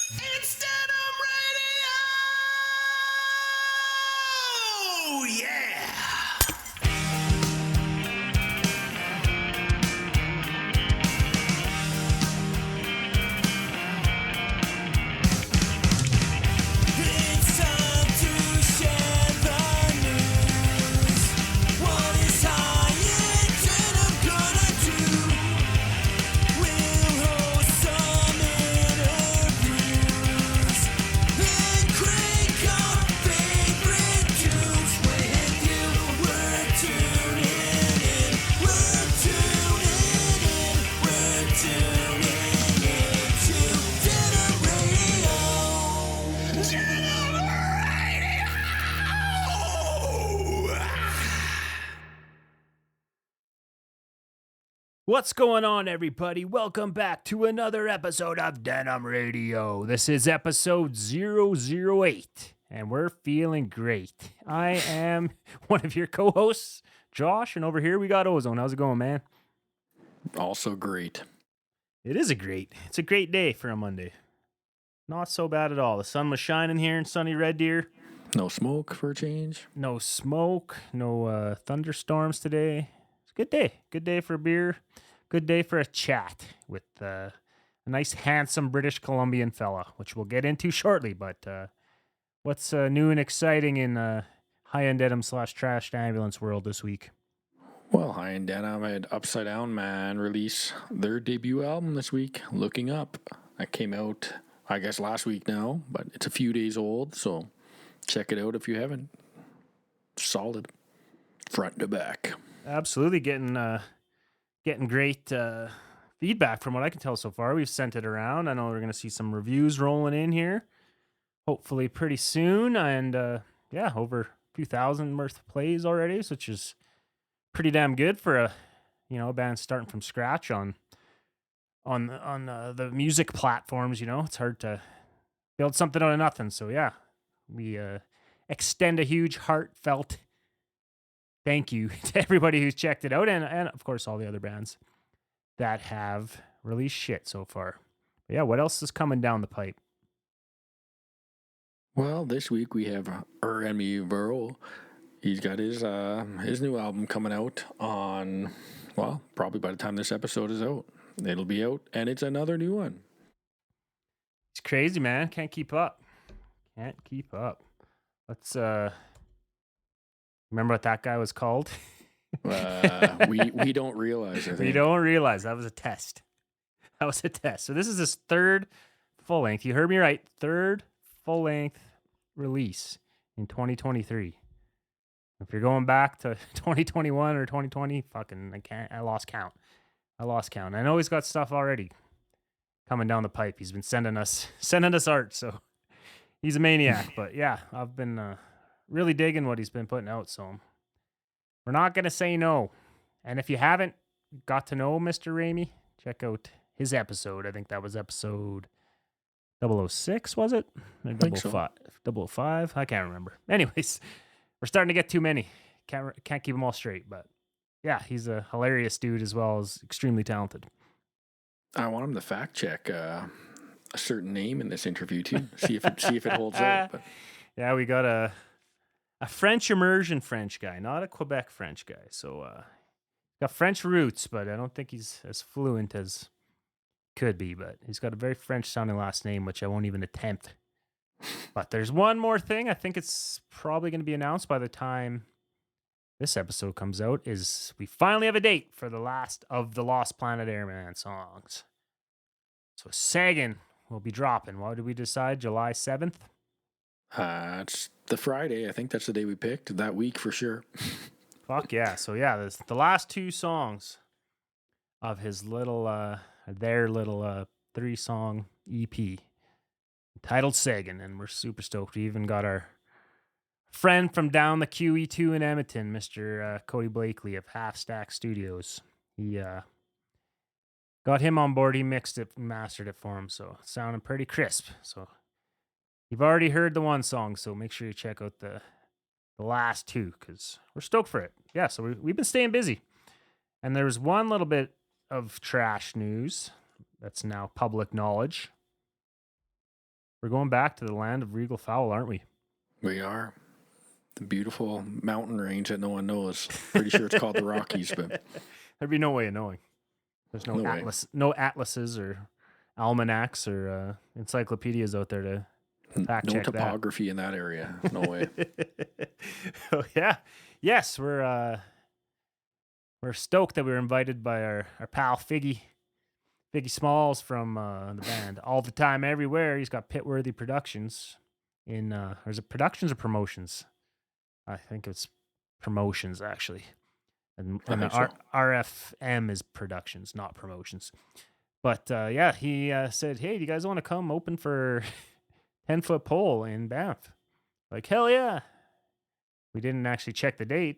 It's Denim Radio! Yeah! It's time to share the news. What is high denim gonna do? We'll host some interviews and crank our favorite tunes with you. We're tuning in. We're tuning in. We're tuning in to Denim Radio. Denim Radio! What's going on, everybody? Welcome back to another episode of Denim Radio. This is episode 008, and we're feeling great. I am one of your co-hosts, Josh, and over here we got Ozone. How's it going, man? Also great. It's a great day for a Monday. Not so bad at all. The sun was shining here in sunny Red Deer. No smoke for a change. No smoke, no thunderstorms today. It's a good day. Good day for a beer. Good day for a chat with a nice, handsome British Columbian fella, which we'll get into shortly. But what's new and exciting in high-end denim / trashed ambulance world this week? Well, INDK had Upside Down Man release their debut album this week, Looking Up. That came out, I guess, last week now, but it's a few days old, so check it out if you haven't. Solid. Front to back. Absolutely getting great feedback from what I can tell so far. We've sent it around. I know we're going to see some reviews rolling in here, hopefully pretty soon. And yeah, over a few thousand worth of plays already, which is pretty damn good for a band starting from scratch on the music platforms. It's hard to build something out of nothing. So yeah, we extend a huge heartfelt thank you to everybody who's checked it out, and of course all the other bands that have released shit so far. But yeah, what else is coming down the pipe? Well, this week we have Remy Verl. He's got his new album coming out on, well, probably by the time this episode is out. It'll be out, and it's another new one. It's crazy, man. Can't keep up. Let's remember what that guy was called? We don't realize. I think. We don't realize. That was a test. So this is his third full length. You heard me right. Third full length release in 2023. If you're going back to 2021 or 2020, I lost count. I know he's got stuff already coming down the pipe. He's been sending us art, so he's a maniac. But yeah, I've been really digging what he's been putting out, so we're not going to say no. And if you haven't got to know Mr. Ramey, check out his episode. I think that was episode 006, was it? Or Think so. 005? I can't remember. Anyways, we're starting to get too many. Can't keep them all straight, but yeah, he's a hilarious dude as well as extremely talented. I want him to fact check a certain name in this interview too. See if it holds up. But Yeah, we got a French immersion French guy, not a Quebec French guy. So got French roots, but I don't think he's as fluent as could be. But he's got a very French sounding last name, which I won't even attempt. But there's one more thing. I think it's probably going to be announced by the time this episode comes out, is we finally have a date for the last of the Lost Planet Airman songs. So Sagan will be dropping. What did we decide? July 7th? it's the Friday. I think that's the day we picked that week for sure. Fuck yeah. So yeah, there's the last two songs of his their little 3-song EP titled Sagan, and we're super stoked. We even got our friend from down the QE2 in Edmonton, Mr. Cody Blakely of Half Stack Studios. He got him on board. He mixed it, mastered it for him, so it's sounding pretty crisp. So you've already heard the one song, so make sure you check out the last two, because we're stoked for it. Yeah, so we've been staying busy. And there's one little bit of trash news that's now public knowledge. we're going back to the land of regal fowl, aren't we? We are. The beautiful mountain range that no one knows. Pretty sure it's called the Rockies, but There'd be no way of knowing. There's no No way. no atlases or almanacs or encyclopedias out there to fact no check topography in that area. No way. that. Oh yeah, yes, we're stoked that we were invited by our pal Figgy Smalls from the band All the Time Everywhere. He's got Pitworthy Productions in or is it productions or promotions? I think it's promotions actually. And I the think so. RFM is productions, not promotions. But yeah, he said, "Hey, do you guys want to come open for 10-foot pole in Banff?" Like, hell yeah. We didn't actually check the date.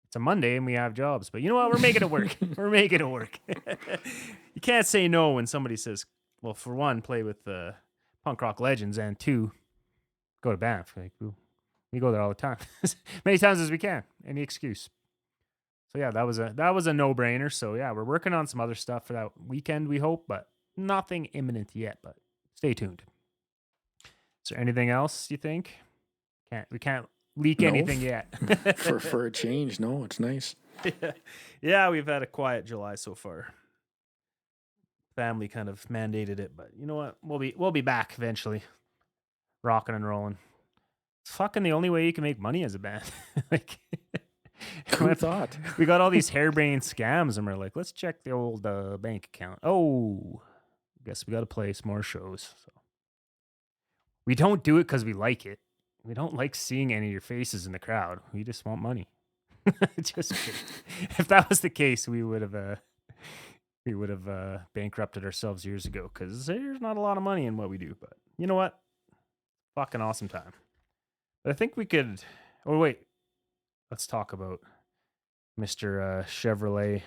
It's a Monday and we have jobs, but you know what? We're making it work. We're making it work. You can't say no when somebody says, well, for one, play with punk rock legends, and two, go to Banff. Like, we go there all the time, many times as we can. Any excuse. So yeah, that was a no-brainer. So yeah, we're working on some other stuff for that weekend, we hope, but nothing imminent yet. But stay tuned. Is there anything else you think? We can't leak No. anything yet. for a change, no, it's nice. Yeah, we've had a quiet July so far. Family kind of mandated it, but you know what? We'll be back eventually, rocking and rolling. It's fucking the only way you can make money as a band. Like, Who thought? we got all these harebrained scams, and we're like, let's check the old bank account. Oh, guess we got to play some more shows. So we don't do it because we like it. We don't like seeing any of your faces in the crowd. We just want money. Just kidding. If that was the case, we would have bankrupted ourselves years ago, because there's not a lot of money in what we do. But you know what? Fucking awesome time. But I think we could. Oh wait, let's talk about Mr. Chevrolet.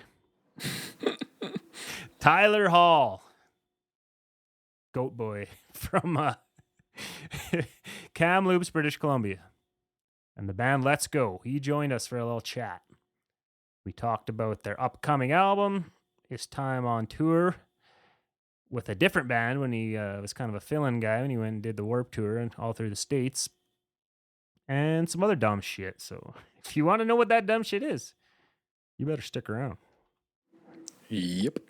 Tyler Hall, Goat Boy from Kamloops, British Columbia, and the band Let's Go. He joined us for a little chat. We talked about their upcoming album, his time on tour with a different band when he was kind of a fill-in guy when he went and did the Warped Tour and all through the States, and some other dumb shit. So if you want to know what that dumb shit is, you better stick around. Yep.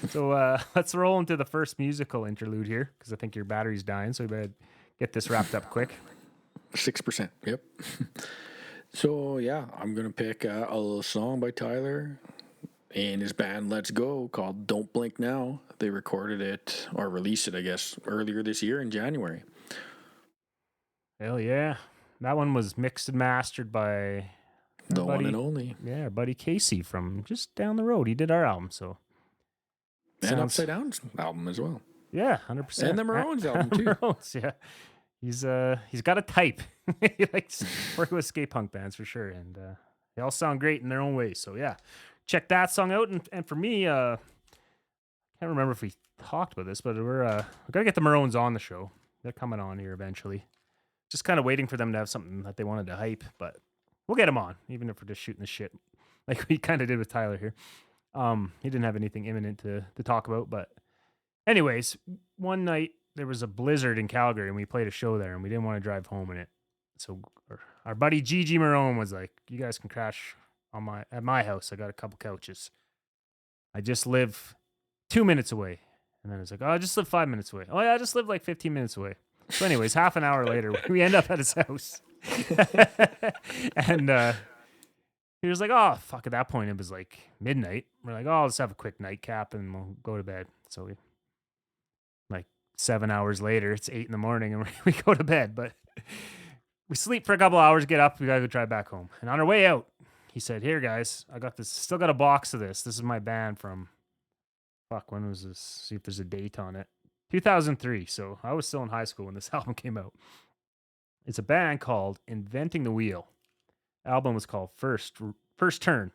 So let's roll into the first musical interlude here, because I think your battery's dying, so we better get this wrapped up quick. 6%. Yep. So yeah, I'm gonna pick a little song by Tyler and his band Let's Go called "Don't Blink Now." They recorded it or released it, I guess, earlier this year in January. Hell yeah. That one was mixed and mastered by The our one buddy- and only. Yeah, our buddy Casey from just down the road. He did our album, so And sounds- Upside Down's album as well. yeah, 100%. And the Maroons album, too. Maroons, yeah. He's got a type. He likes working with skate punk bands for sure, and they all sound great in their own way. So yeah, check that song out. And for me, I can't remember if we talked about this, but we're gonna get the Maroons on the show. They're coming on here eventually. Just kind of waiting for them to have something that they wanted to hype, but we'll get them on, even if we're just shooting the shit like we kind of did with Tyler here. He didn't have anything imminent to talk about, but anyways, one night there was a blizzard in Calgary, and we played a show there, and we didn't want to drive home in it. So our buddy Gigi Marone was like, "You guys can crash at my house. I got a couple couches. I just live 2 minutes away." And then it's like, "Oh, I just live 5 minutes away." "Oh yeah, I just live like 15 minutes away." So anyways, half an hour later, we end up at his house. And he was like, "Oh, fuck." At that point, it was like midnight. We're like, "Oh, let's have a quick nightcap and we'll go to bed." So we, like 7 hours later, it's 8 a.m, and we go to bed. But we sleep for a couple hours, get up, we gotta go drive back home. And on our way out, he said, "Here, guys, I got this. Still got a box of this. This is my band from, fuck, when was this? See if there's a date on it. 2003. So I was still in high school when this album came out. It's a band called Inventing the Wheel. Album was called First Turn."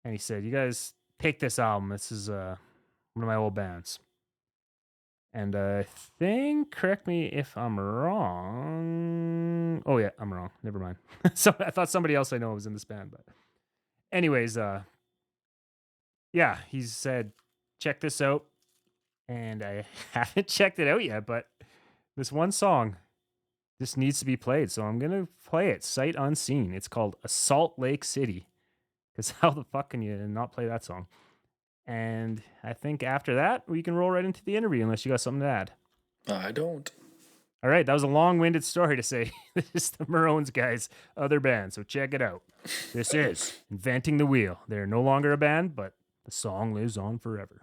And he said, "You guys take this album. This is one of my old bands." And I think, correct me if I'm wrong. Oh yeah, I'm wrong. Never mind. So I thought somebody else I know was in this band, but anyways, yeah, he said, "Check this out. and I haven't checked it out yet, but this one song just needs to be played. So I'm going to play it sight unseen. It's called Assault Lake City. Because how the fuck can you not play that song? And I think after that, we can roll right into the interview unless you got something to add. I don't. All right, that was a long-winded story to say this is the Maroons guys' other band, so check it out. This is Inventing the Wheel. They're no longer a band, but the song lives on forever.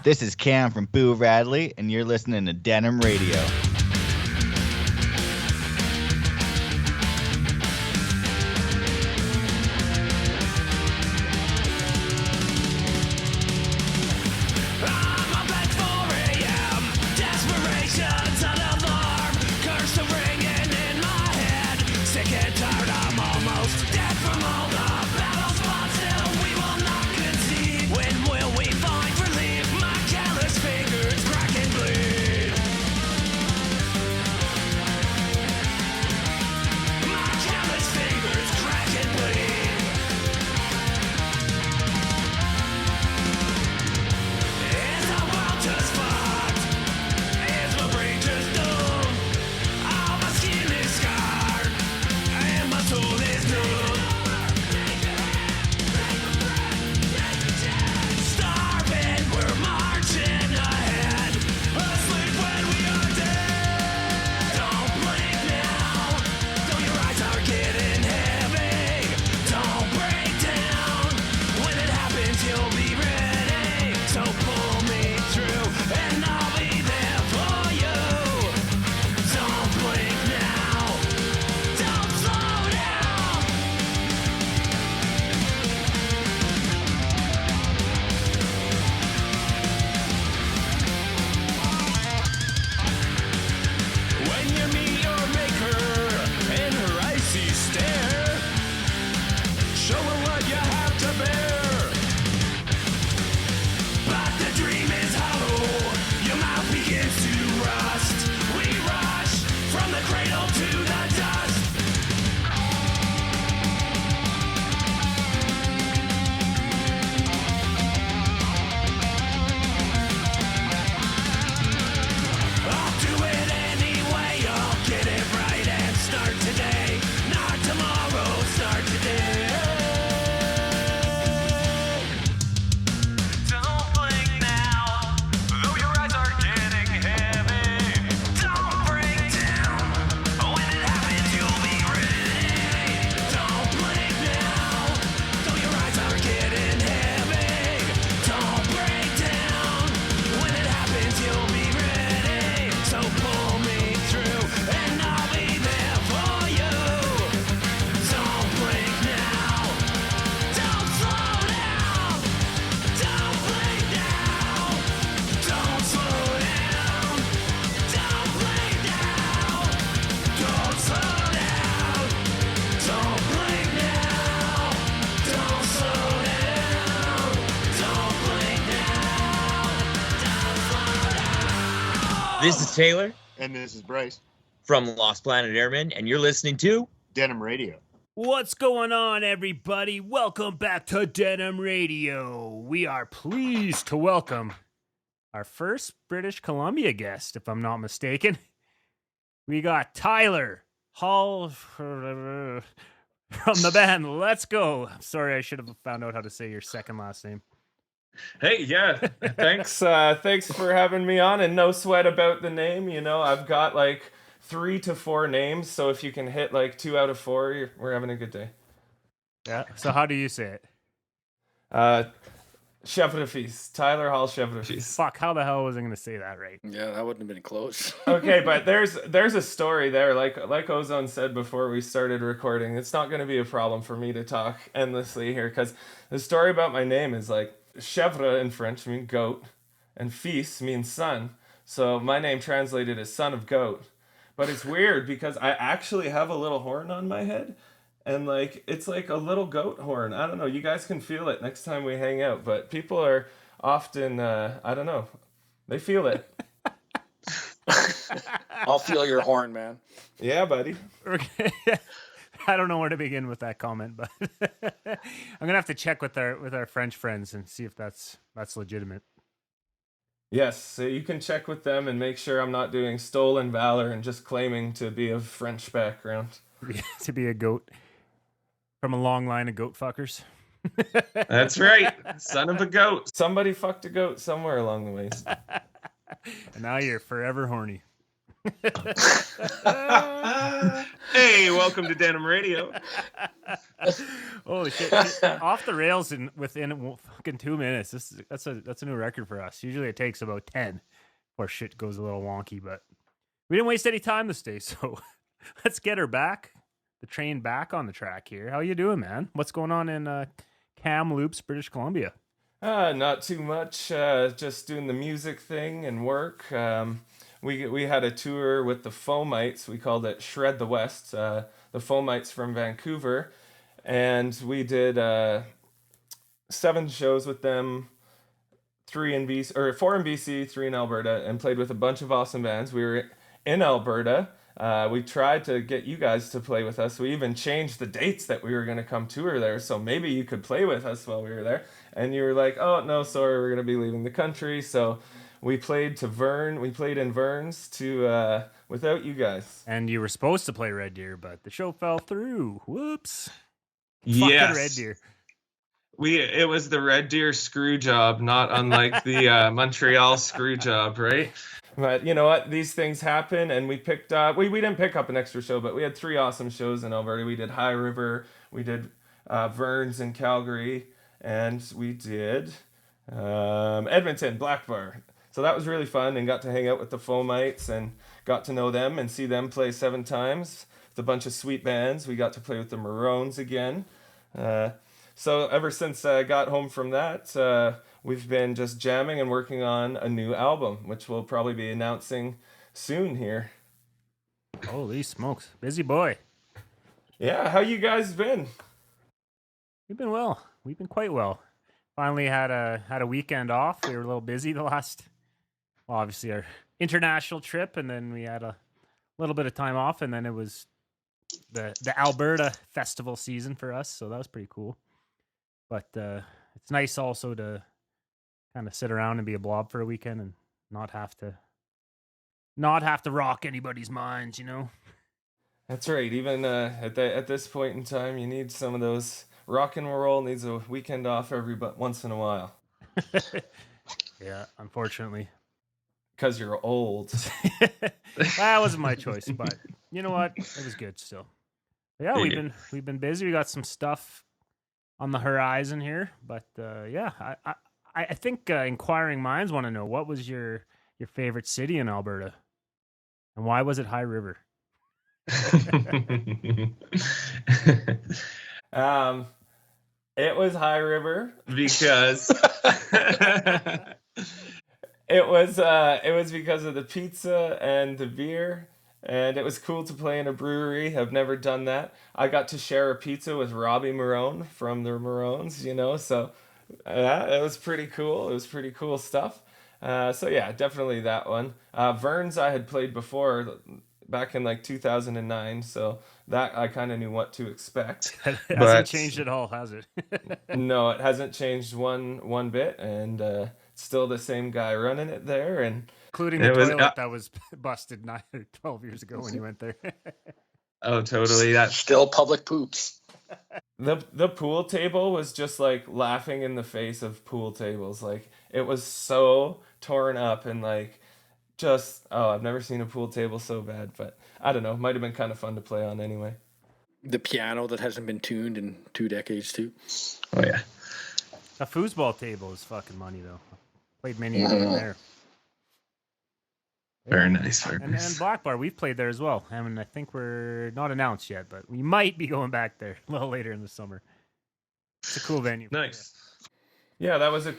This is Cam from Boo Radley, and you're listening to Denim Radio. So This is Taylor And this is Bryce. from Lost Planet Airmen, and you're listening to Denim Radio. What's going on, everybody? Welcome back to Denim Radio. We are pleased to welcome our first British Columbia guest, if I'm not mistaken. We got Tyler Hall from the band Let's Go. I'm sorry, I should have found out how to say your second last name. Hey, yeah, thanks for having me on, and no sweat about the name. You know, I've got like 3 to 4 names, so if you can hit like 2 out of 4, we're having a good day. Yeah. So how do you say it? Chevrefils, Tyler Hall-Chevrefils. Fuck, how the hell was I going to say that right? Yeah, that wouldn't have been close. Okay, but there's a story there. Like Ozone said before we started recording, it's not going to be a problem for me to talk endlessly here, because the story about my name is like chèvre in French means goat, and fils means son. So my name translated as son of goat. But it's weird because I actually have a little horn on my head, and like it's like a little goat horn. I don't know. You guys can feel it next time we hang out, but people are often I don't know. They feel it. I'll feel your horn, man. Yeah, buddy. Okay. I don't know where to begin with that comment, but I'm gonna have to check with our French friends and see if that's legitimate. Yes, so you can check with them and make sure I'm not doing stolen valor and just claiming to be of French background. To be a goat from a long line of goat fuckers. That's right, son of a goat. Somebody fucked a goat somewhere along the way. And now you're forever horny. Hey, welcome to Denim Radio. Holy shit! Off the rails within fucking 2 minutes. That's a new record for us. Usually it takes about 10 before shit goes a little wonky, but we didn't waste any time this day, so let's get her back. The train back on the track here. How you doing, man? What's going on in Kamloops, British Columbia? Not too much. Just doing the music thing and work. We had a tour with the Foamites. We called it Shred the West. The Foamites from Vancouver, and we did 7 shows with them, 4 in BC, 3 in Alberta, and played with a bunch of awesome bands. We were in Alberta. We tried to get you guys to play with us. We even changed the dates that we were going to come tour there, so maybe you could play with us while we were there. And you were like, "Oh no, sorry, we're going to be leaving the country." So we played in Verns to without you guys. And you were supposed to play Red Deer, but the show fell through. Whoops. Yes. Fucking Red Deer. It was the Red Deer screw job, not unlike the Montreal screw job, right? But you know what? These things happen, and we picked up. We didn't pick up an extra show, but we had 3 awesome shows in Alberta. We did High River, we did Verns in Calgary, and we did Edmonton, Black Bar. So that was really fun, and got to hang out with the Foamites and got to know them and see them play 7 times with a bunch of sweet bands. We got to play with the Maroons again. So ever since I got home from that, we've been just jamming and working on a new album, which we'll probably be announcing soon here. Holy smokes. Busy boy. Yeah, how you guys been? We've been well. We've been quite well. Finally had a weekend off. We were a little busy obviously our international trip, and then we had a little bit of time off, and then it was the Alberta festival season for us, so that was pretty cool. But it's nice also to kind of sit around and be a blob for a weekend and not have to rock anybody's minds, you know? That's right. Even at this point in time, you need some of those. Rock and roll needs a weekend off once in a while. Yeah, unfortunately. Because you're old. That wasn't my choice, but you know what? It was good still. Yeah, we've been busy. We got some stuff on the horizon here, but yeah, I think inquiring minds want to know, what was your favorite city in Alberta, and why was it High River? It was High River Because it was because of the pizza and the beer, and it was cool to play in a brewery. I've never done that. I got to share a pizza with Robbie Marone from the Maroons, you know, so yeah, it was pretty cool. It was pretty cool stuff. So yeah, definitely that one. Verns I had played before back in like 2009, so that I kind of knew what to expect. It hasn't But changed at all, has it? No, it hasn't changed one bit, and still the same guy running it there. And Including the it was toilet that was busted 9 or 12 years ago when you went there. oh, totally. That's Still public poops. the pool table was just like laughing in the face of pool tables. Like it was so torn up and like just I've never seen a pool table so bad. But I don't know, might have been kind of fun to play on anyway. The piano that hasn't been tuned in 2 decades too. oh yeah. A foosball table is fucking money, though. Played many a game there. Very nice. Very And nice. Black Bar, we've played there as well. I mean, I think we're not announced yet, but we might be going back there a little later in the summer. It's a cool venue. Nice. Yeah, it was a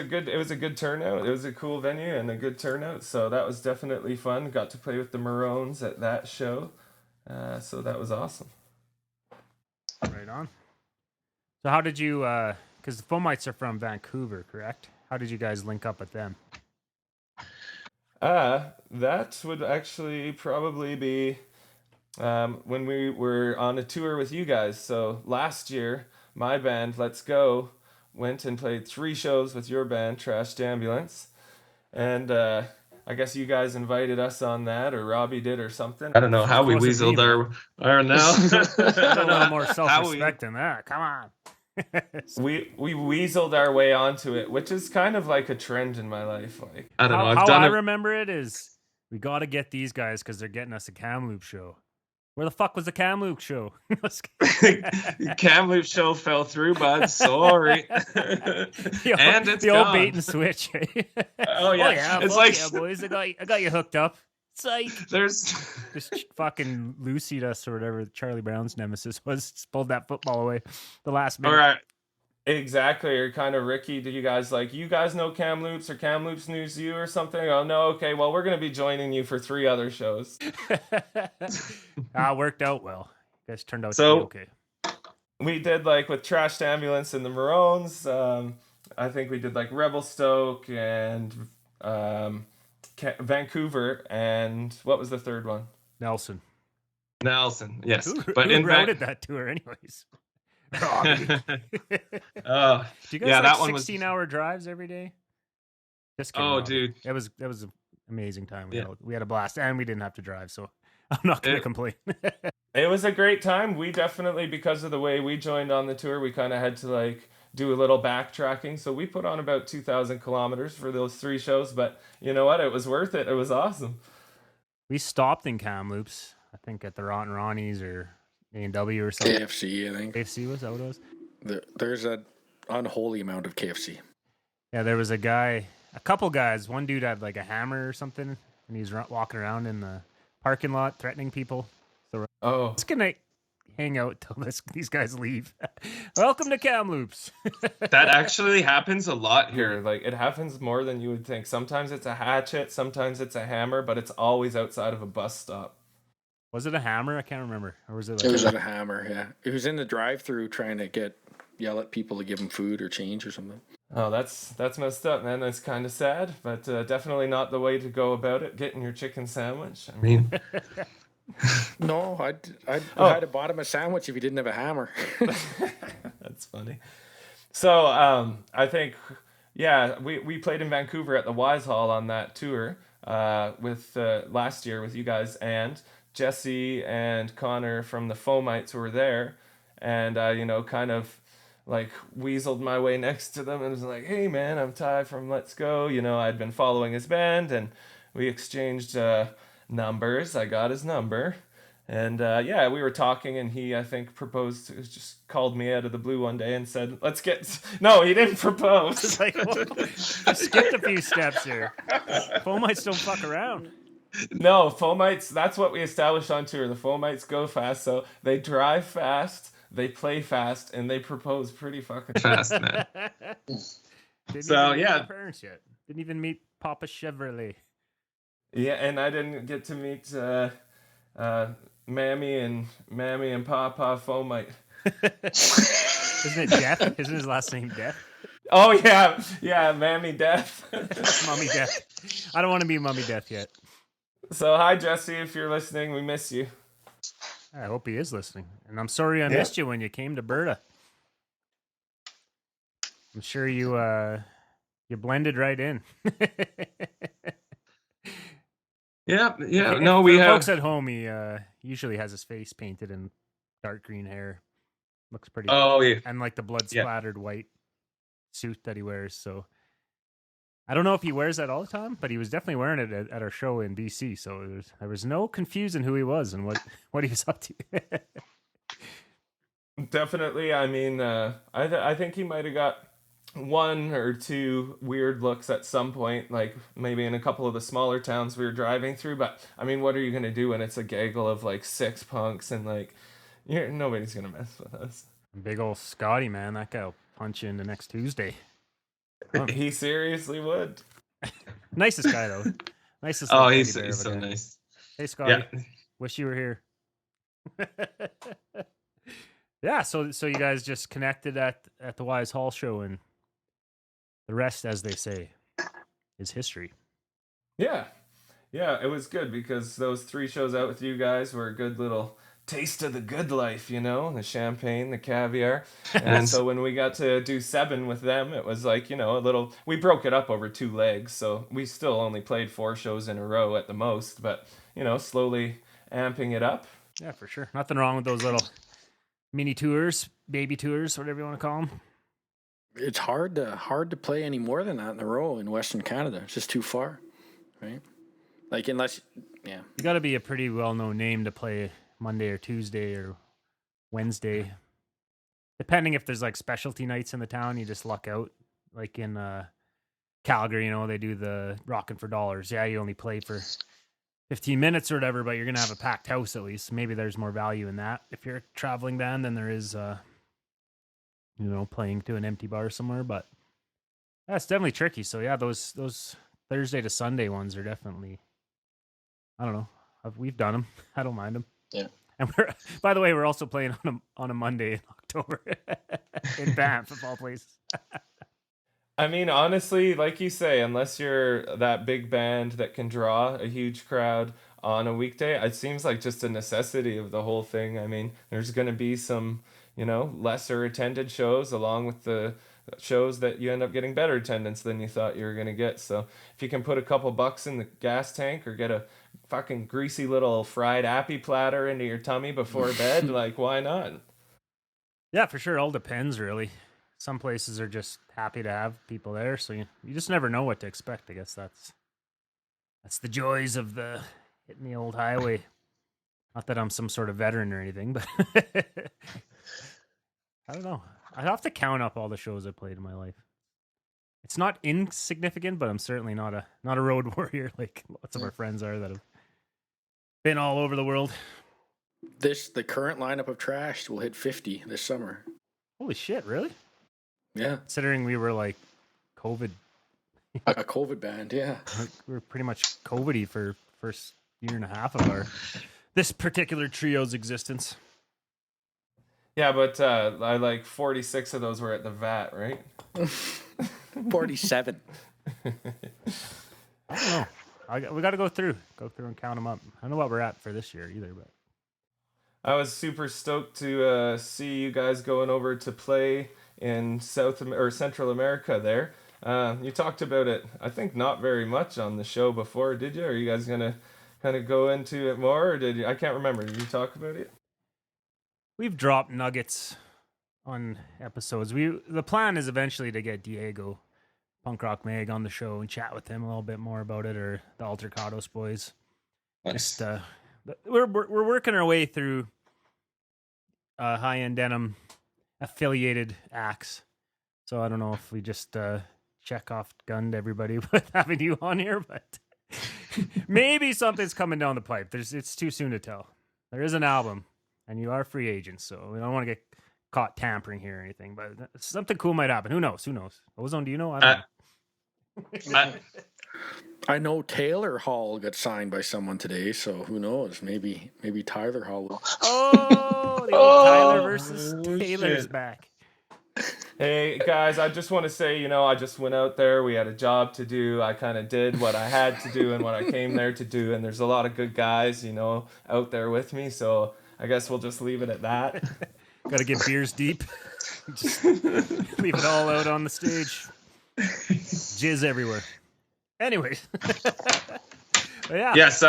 good turnout. It was a cool venue and a good turnout. So that was definitely fun. Got to play with the Maroons at that show. So that was awesome. Right on. So how did you, because the Foamites are from Vancouver, correct? How did you guys link up with them? That would actually probably be when we were on a tour with you guys. So last year, my band, Let's Go, went and played 3 shows with your band, Trashed Ambulance. And I guess you guys invited us on that, or Robbie did, or something. I don't know how we Of course it weaseled be, our now. A little more how self-respect than that. Come on. We weaseled our way onto it, which is kind of like a trend in my life. Like, I don't know. How I've done I it. remember it is we got to get these guys because they're getting us a Kamloops show. Where the fuck was the Kamloops show? Kamloops show fell through, bud. Sorry. And it's the old gone. bait and switch. Oh yeah, it's fuck like yeah, boys. I got you hooked up. Psych. there's Just fucking Lucy'd us or whatever Charlie Brown's nemesis was. Just pulled that football away the last all minute. right. exactly, or kind of Ricky, do you guys know Kamloops or Kamloops knows you or something? Oh no, okay, well we're gonna be joining you for 3 other shows. Worked out well. You guys turned out So- to be okay. We did like with Trashed Ambulance and the Maroons. I think we did like Revelstoke and Vancouver, and what was the third one? Nelson. Nelson, yes, Who but in routed that tour, anyways? Robbie. Oh, Do you guys yeah, like that one was. 16-hour drives every day? Just kidding, Oh, Robbie. dude. That was an amazing time. Yeah. We had a blast, and we didn't have to drive, so I'm not going to It- complain. It was a great time. We definitely, because of the way we joined on the tour, we kind of had to like do a little backtracking. So we put on about 2,000 kilometers for those 3 shows. But you know what? It was worth it. It was awesome. We stopped in Kamloops, I think at the Rotten Ronnie's or A&W or something. KFC, I think. KFC was that what it was? There's an unholy amount of KFC. Yeah, there was a couple guys. One dude had like a hammer or something, and he's walking around in the parking lot threatening people. So Oh, it's gonna hang out till these guys leave. Welcome to Kamloops. That actually happens a lot here, here. like it happens more than you would think. Sometimes it's a hatchet, sometimes it's a hammer, but it's always outside of a bus stop. Was it a hammer? I can't remember. Or was it? Like It was at a hammer, yeah. It was in the drive-through trying to yell at people to give them food or change or something. Oh, that's messed up, man. That's kind of sad, but definitely not the way to go about it. Getting your chicken sandwich. I I mean, mean, No, I'd Oh. had have bought him a sandwich if he didn't have a hammer. that's funny. So I think, yeah, we played in Vancouver at the Wise Hall on that tour with last year with you guys, and Jesse and Connor from the Foamites were there, and kind of like weaseled my way next to them and was like, "Hey man, I'm Ty from Let's Go." I'd been following his band, and we exchanged numbers. I got his number. And yeah, we were talking, and he, I think, just called me out of the blue one day and said, "Let's get." No, he didn't propose. It's like, well, I skipped a few steps here. Foamites don't fuck around. No, Foamites, that's what we established on tour. The Foamites go fast, so they drive fast, they play fast, and they propose pretty fucking fast. fast, man. Didn't So, even meet yeah. their parents yet. Didn't even meet Papa Chevrolet. Yeah, and I didn't get to meet Mammy and Papa Foamite. Isn't it Death? Isn't his last name Death? Oh yeah, Mammy Death. Mummy Death. I don't want to be Mummy Death yet. So hi Jesse, if you're listening, we miss you. I hope he is listening. And I'm sorry I missed you when you came to Berta. I'm sure you blended right in. Yeah. For No, the we have. folks at home, he usually has his face painted in dark green hair. Looks pretty. Oh yeah. And like the blood Yeah. splattered white suit that he wears. So I don't know if he wears that all the time, but he was definitely wearing it at our show in BC. So there was no confusing who he was and what he was up to. Definitely. I mean, I think he might have got one or two weird looks at some point, like maybe in a couple of the smaller towns we were driving through. But I mean, what are you gonna do when it's a gaggle of like 6 punks and like, nobody's gonna mess with us. Big old Scotty, man. That guy will punch you into next Tuesday. He seriously would. Nicest guy, though. Nicest Oh, little he's teddy bear of a so guy. nice. Hey, Scotty. Yeah. Wish you were here. Yeah, so you guys just connected at the Wise Hall show, and the rest, as they say, is history. Yeah, it was good because those 3 shows out with you guys were a good little taste of the good life, the champagne, the caviar. And so when we got to do 7 with them, it was like, a little, we broke it up over 2 legs. So we still only played 4 shows in a row at the most, but, slowly amping it up. Yeah, for sure. Nothing wrong with those little mini tours, baby tours, whatever you want to call them. It's hard to play any more than that in a row in Western Canada. It's just too far, right? Like unless, yeah. You got to be a pretty well-known name to play Monday or Tuesday or Wednesday. Depending if there's like specialty nights in the town, you just luck out. Like in Calgary, they do the Rockin' for Dollars. Yeah, you only play for 15 minutes or whatever, but you're going to have a packed house at least. Maybe there's more value in that if you're a traveling band than there is, playing to an empty bar somewhere. But that's definitely tricky. So yeah, those Thursday to Sunday ones are definitely, I don't know. We've done them. I don't mind them. Yeah. And by the way, we're also playing on a Monday in October in Banff, of all places. I mean, honestly, like you say, unless you're that big band that can draw a huge crowd on a weekday, it seems like just a necessity of the whole thing. I mean, there's going to be some, lesser attended shows along with the shows that you end up getting better attendance than you thought you were going to get. So if you can put a couple bucks in the gas tank or get a fucking greasy little fried appy platter into your tummy before bed, like, why not? Yeah, for sure. It all depends, really. Some places are just happy to have people there, so you just never know what to expect. I guess that's the joys of hitting the old highway. Not that I'm some sort of veteran or anything, but I don't know. I'd have to count up all the shows I played in my life. It's not insignificant, but I'm certainly not a road warrior like lots of our friends are that have been all over the world. The current lineup of Trash will hit 50 this summer. Holy shit, really? Yeah. Considering we were like COVID. A COVID band, yeah. We were pretty much COVID-y for first year and a half of this particular trio's existence. Yeah, but I like 46 of those were at the VAT, right? 47. I don't know. We got to go through and count them up. I don't know what we're at for this year either, but I was super stoked to see you guys going over to play in Central America there. You talked about it, I think, not very much on the show before, did you? Are you guys going to kind of go into it more, or did you? I can't remember. Did you talk about it? we've dropped nuggets on episodes. The plan is eventually to get Diego, Punk Rock Mag, on the show and chat with him a little bit more about it, or the Altercados boys. Nice. Just we're working our way through High End Denim affiliated acts. So I don't know if we just check off gunned everybody with having you on here, but maybe something's coming down the pipe. It's too soon to tell. There is an album, and you are free agents, so we don't want to get caught tampering here or anything. But something cool might happen. Who knows? Ozone, do you know? I don't know. I know Taylor Hall got signed by someone today, so who knows? Maybe Tyler Hall will. Oh, the old Tyler versus Taylor's shit. back. Hey guys, I just want to say, I just went out there. We had a job to do. I kind of did what I had to do and what I came there to do. And there's a lot of good guys, out there with me. So I guess we'll just leave it at that. Got to get beers deep. Just leave it all out on the stage. Jizz everywhere. Anyways. But yeah. Yes,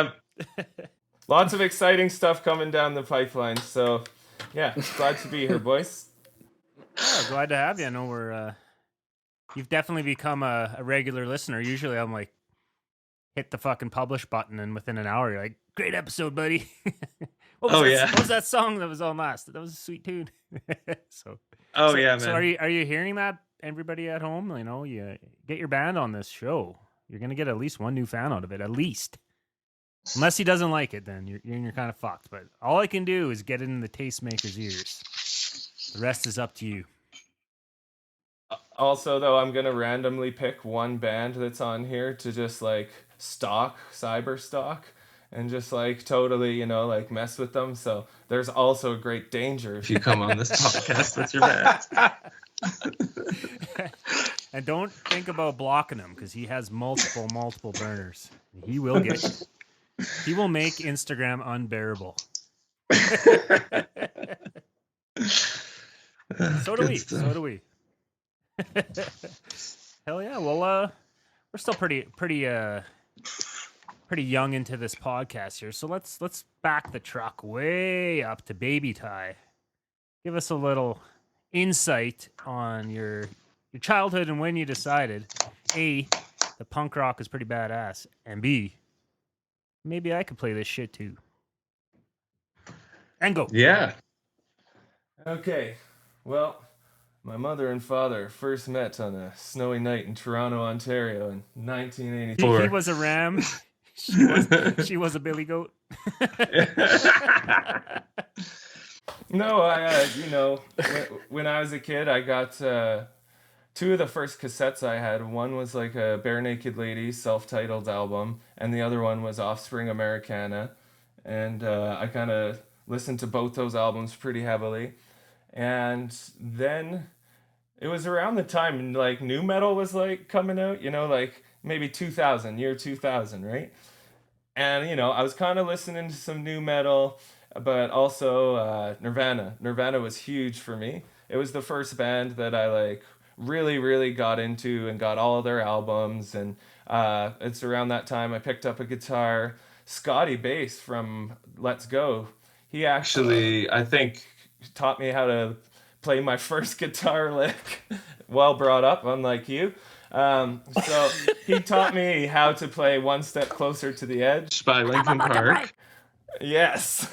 Lots of exciting stuff coming down the pipeline. So yeah, glad to be here, boys. Yeah, glad to have you. I know you've definitely become a regular listener. Usually I'm like, hit the fucking publish button, and within an hour you're like, great episode, buddy. What was that song that was on last? That was a sweet tune. So man. So are you hearing that, everybody at home? You get your band on this show. You're gonna get at least one new fan out of it, at least. Unless he doesn't like it, then you're kind of fucked. But all I can do is get it in the tastemaker's ears. The rest is up to you. Also, though, I'm going to randomly pick one band that's on here to just, cyber stalk, and just, totally, mess with them. So there's also a great danger if you come on this podcast with your band. And don't think about blocking him, because he has multiple burners. He will get you. He will make Instagram unbearable. So do we. Hell yeah. Well, we're still pretty young into this podcast here. So let's back the truck way up to Baby Ty. Give us a little insight on your childhood and when you decided, A, the punk rock is pretty badass, and B, maybe I could play this shit too. And go. Yeah. Okay. Well, my mother and father first met on a snowy night in Toronto, Ontario in 1984. He was a ram. She was a billy goat. No, when I was a kid, I got two of the first cassettes I had. One was like a Bare Naked Ladies self-titled album, and the other one was Offspring Americana. And I kind of listened to both those albums pretty heavily. And then it was around the time new metal was coming out, maybe 2000, year 2000, right? And I was kind of listening to some new metal, but also Nirvana. Nirvana was huge for me. It was the first band that I really got into and got all of their albums. And it's around that time I picked up a guitar. Scotty Bass from Let's Go, he actually I think taught me how to play my first guitar lick. Well brought up, unlike you. So he taught me how to play One Step Closer to the Edge by Linkin Park. Yes.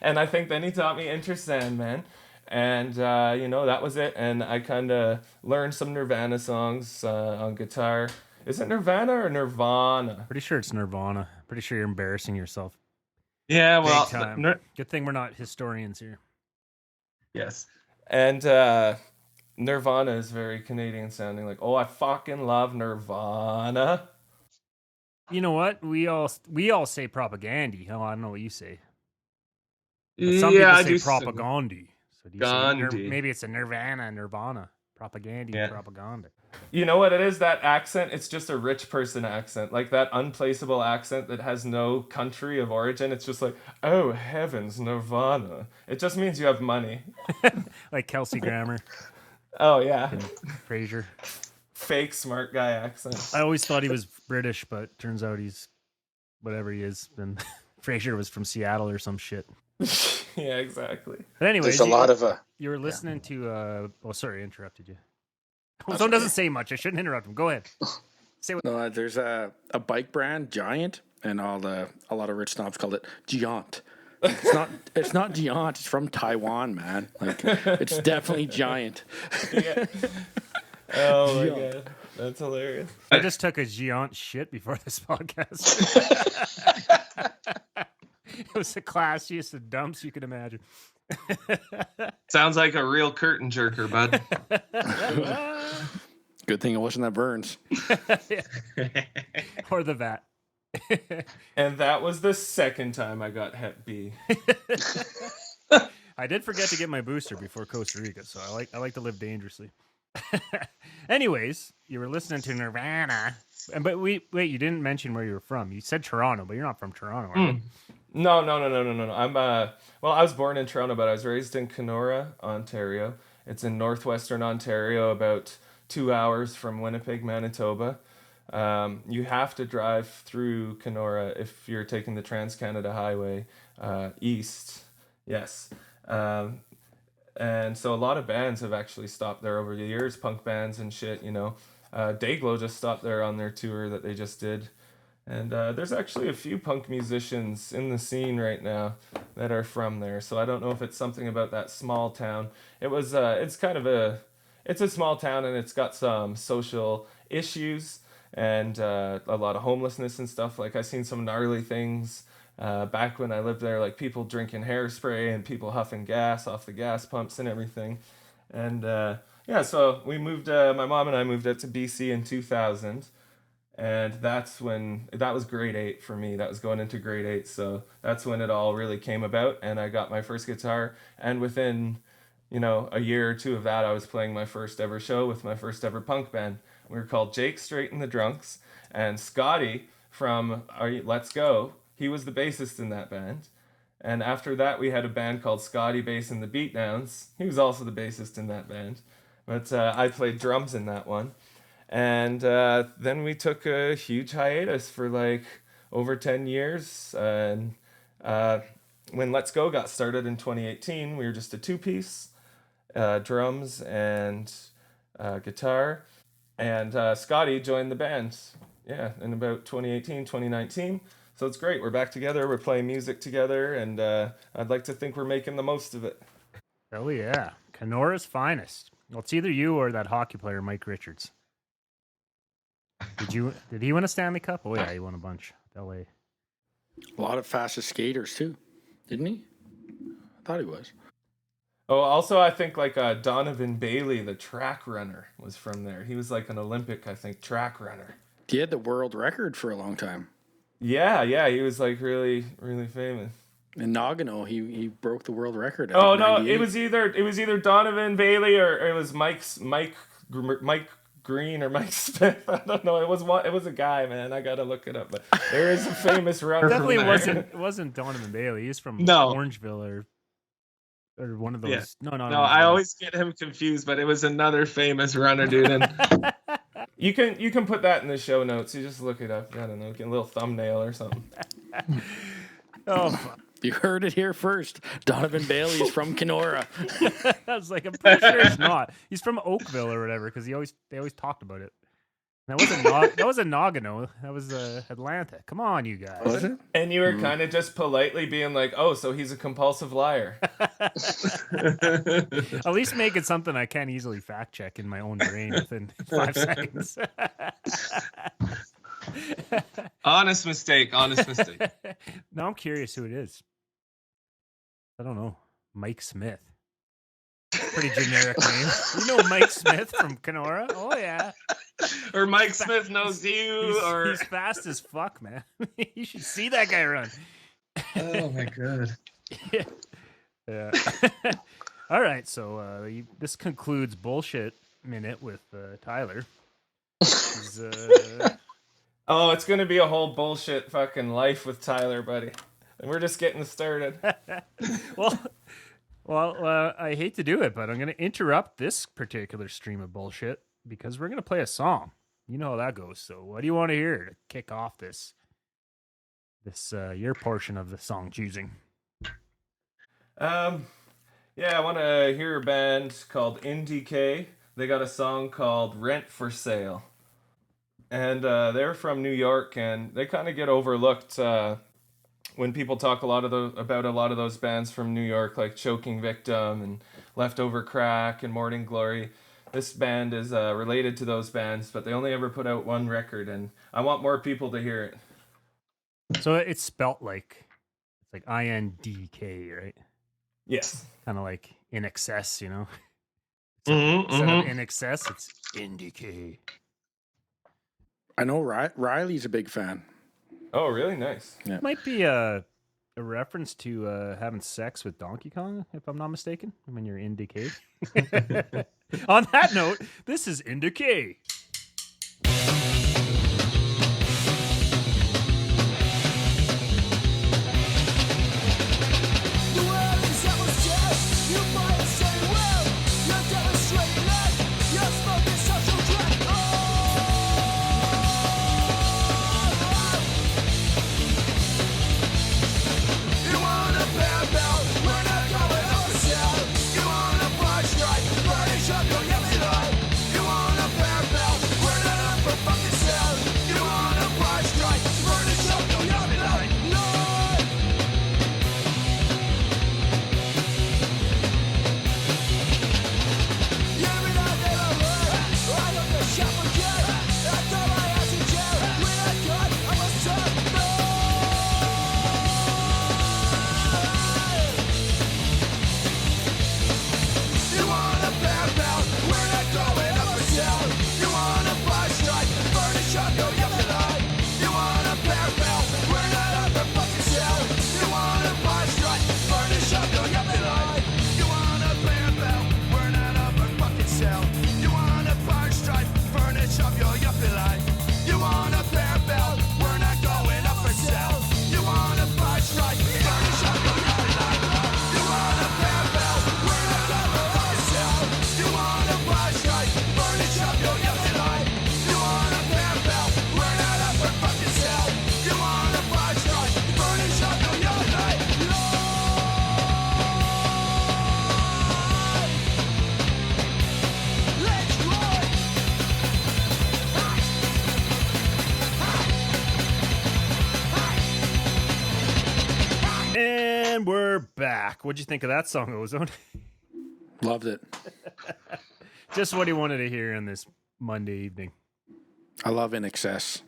And I think then he taught me Enter Sandman. And, that was it. And I kind of learned some Nirvana songs on guitar. Is it Nirvana or Nirvana? Pretty sure it's Nirvana. Pretty sure you're embarrassing yourself. Yeah, well, Big time. Good thing we're not historians here. Yes. And Nirvana is very Canadian sounding. I fucking love Nirvana. You know what? We all say propagandy. Oh, I don't know what you say. But some people say propagandy. So do you say maybe it's a Nirvana, propagandy, propaganda. You know what it is? That accent, it's just a rich person accent. That unplaceable accent that has no country of origin. It's just oh heavens, Nirvana. It just means you have money. Like Kelsey Grammer. Oh, yeah. Frasier. Fake smart guy accent. I always thought he was British, but turns out he's whatever he is. And Frasier was from Seattle or some shit. Yeah, exactly. But anyways, There's a lot of you were listening to oh, sorry, I interrupted you. Someone doesn't say much. I shouldn't interrupt him. Go ahead. Say what. No, there's a bike brand, Giant, and a lot of rich snobs call it Giant. It's not Giant. It's from Taiwan, man. It's definitely Giant. Yeah. Oh my god, that's hilarious. I just took a giant shit before this podcast. It was the classiest of dumps you could imagine. Sounds like a real curtain jerker, bud. Good thing it wasn't that Burns. Or the vat. And that was the second time I got Hep B. I did forget to get my booster before Costa Rica, so I like to live dangerously. Anyways, you were listening to Nirvana, but wait, you didn't mention where you were from. You said Toronto, but you're not from Toronto, are you? No. I'm well, I was born in Toronto, but I was raised in Kenora, Ontario. It's in northwestern Ontario, about 2 hours from Winnipeg, Manitoba. You have to drive through Kenora if you're taking the Trans Canada Highway east. Yes. And so a lot of bands have actually stopped there over the years, punk bands and shit, you know. Dayglow just stopped there on their tour that they just did. And there's actually a few punk musicians in the scene right now that are from there. So I don't know if it's something about that small town. It's kind of it's a small town, and it's got some social issues and a lot of homelessness and stuff. Like, I seen some gnarly things back when I lived there, like people drinking hairspray and people huffing gas off the gas pumps and everything. And yeah, so we moved. My mom and I moved out to BC in 2000, and that was grade 8 for me. That was going into grade 8, so that's when it all really came about, and I got my first guitar. And within, a year or two of that, I was playing my first ever show with my first ever punk band. We were called Jake Straight and the Drunks, and Scotty from Let's Go, he was the bassist in that band. And after that, we had a band called Scotty Bass and the Beatdowns. He was also the bassist in that band, but I played drums in that one. And then we took a huge hiatus for like over 10 years. And when Let's Go got started in 2018, we were just a two-piece, drums and guitar. And Scotty joined the band, in about 2018, 2019. So it's great. We're back together. We're playing music together. And I'd like to think we're making the most of it. Oh, yeah. Kenora's finest. Well, it's either you or that hockey player, Mike Richards. Did he win a Stanley Cup? Oh yeah, he won a bunch. LA. A lot of fastest skaters too, didn't he? I thought he was. Oh, also I think like Donovan Bailey, the track runner, was from there. He was like an Olympic, I think, track runner. He had the world record for a long time. Yeah, he was like really, really famous. In Nagano, he broke the world record. Oh no, it was either Donovan Bailey or it was Mike Green or Mike Smith. I don't know. It was a guy, man. I gotta look it up. But there is a famous runner. Definitely wasn't Donovan Bailey. He's from Orangeville or one of those. Yeah. No. I always get him confused, but it was another famous runner, dude. And you can put that in the show notes. You just look it up. I don't know, get a little thumbnail or something. Oh. You heard it here first. Donovan Bailey is from Kenora. I was like, I'm pretty sure he's not. He's from Oakville or whatever, because they always talked about it. That wasn't Nagano. That was Atlanta. Come on, you guys. Was it? And you were kind of just politely being like, "Oh, so he's a compulsive liar." At least make it something I can't easily fact check in my own brain within 5 seconds. honest mistake. No, I'm curious who it is. I don't know. Mike Smith. Pretty generic name. You know Mike Smith from Kenora? Oh, yeah. Or Mike Smith knows you. He's fast as fuck, man. You should see that guy run. Oh, my God. Yeah. All right, so this concludes Bullshit Minute with Tyler. Oh, it's gonna be a whole bullshit fucking life with Tyler, buddy. And we're just getting started. Well, I hate to do it, but I'm going to interrupt this particular stream of bullshit because we're going to play a song. You know how that goes. So what do you want to hear to kick off this your portion of the song choosing? I want to hear a band called INDK. They got a song called Rent for Sale. And they're from New York, and they kind of get overlooked when people talk about a lot of those bands from New York, like Choking Victim and Leftover Crack and Morning Glory. This band is related to those bands, but they only ever put out one record, and I want more people to hear it. So it's spelt like INDK, right? Yes. Kind of like in excess, you know? Instead of in excess, it's INDK. I know Riley's a big fan. Oh, really? Nice. Yeah. Might be a a reference to having sex with Donkey Kong, if I'm not mistaken, when you're INDK. On that note, this is INDK. And we're back. What'd you think of that song, Ozone? Loved it. Just what he wanted to hear on this Monday evening. I love In Excess.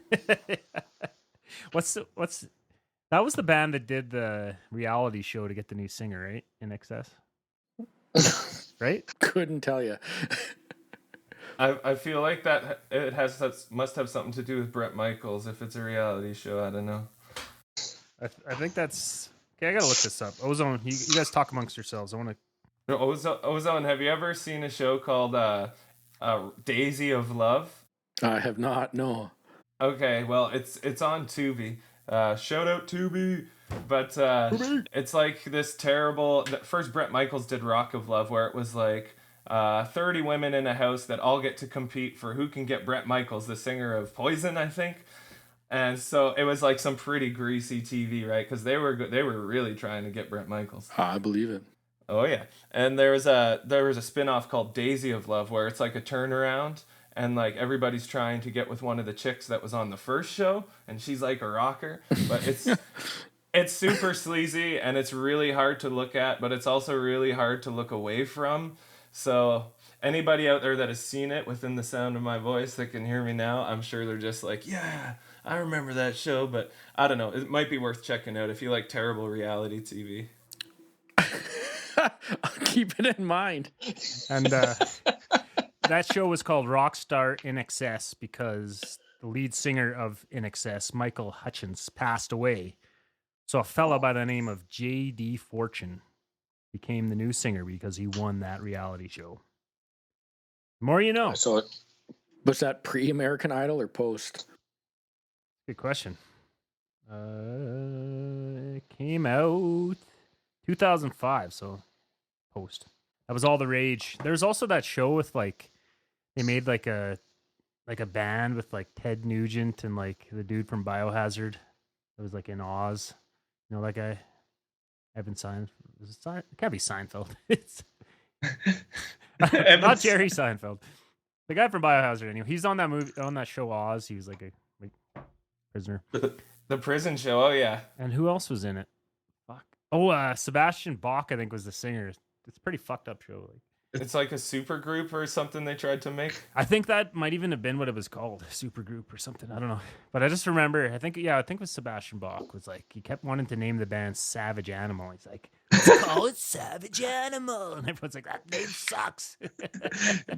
What's that was the band that did the reality show to get the new singer, right? In Excess. Right? Couldn't tell you. I feel like that must have something to do with Bret Michaels if it's a reality show. I don't know. I think that's okay. I gotta look this up. Ozone, you guys talk amongst yourselves. I want to. Ozone, have you ever seen a show called Daisy of Love? I have not, no. Okay, well, it's on Tubi. Shout out Tubi. But it's like this terrible... First, Bret Michaels did Rock of Love, where it was like 30 women in a house that all get to compete for who can get Bret Michaels, the singer of Poison, I think. And so it was like some pretty greasy TV, right? Because they were really trying to get Bret Michaels. I believe it. Oh yeah, and there was a spin-off called Daisy of Love where it's like a turnaround and like everybody's trying to get with one of the chicks that was on the first show and she's like a rocker, but it's super sleazy and it's really hard to look at, but it's also really hard to look away from. So anybody out there that has seen it within the sound of my voice that can hear me now, I'm sure they're just like, yeah, I remember that show, but I don't know, it might be worth checking out if you like terrible reality TV. I'll keep it in mind. And that show was called Rockstar In Excess because the lead singer of In Excess, Michael Hutchins, passed away. So a fella by the name of J.D. Fortune became the new singer because he won that reality show. The more you know. So was that pre-American Idol or post? Good question. It came out 2005, so post. That was all the rage. There's also that show with like they made like a band with like Ted Nugent and like the dude from Biohazard. It was like in Oz. You know that guy? Evan Seinfeld. It can't be Seinfeld. It's not Jerry Seinfeld. The guy from Biohazard. Anyway, he's on that movie on that show Oz. He was like a prisoner. The prison show. Oh yeah. And who else was in it? Fuck. Oh, Sebastian Bach, I think, was the singer. It's a pretty fucked up show. Like, it's like a super group or something they tried to make. I think that might even have been what it was called, a super group or something. I don't know. But I just remember, I think it was Sebastian Bach was like, he kept wanting to name the band Savage Animal. He's like, let's call it Savage Animal. And everyone's like, that name sucks.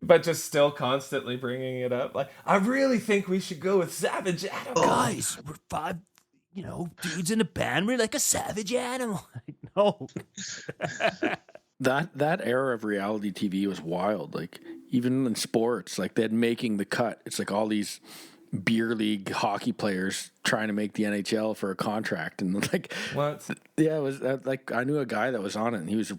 But just still constantly bringing it up. Like, I really think we should go with Savage Animal. Guys, we're dudes in a band were like a savage animal. Like, no. That era of reality TV was wild. Like even in sports, like they'd making the cut. It's like all these beer league hockey players trying to make the NHL for a contract, and like What? yeah, it was like I knew a guy that was on it, and he was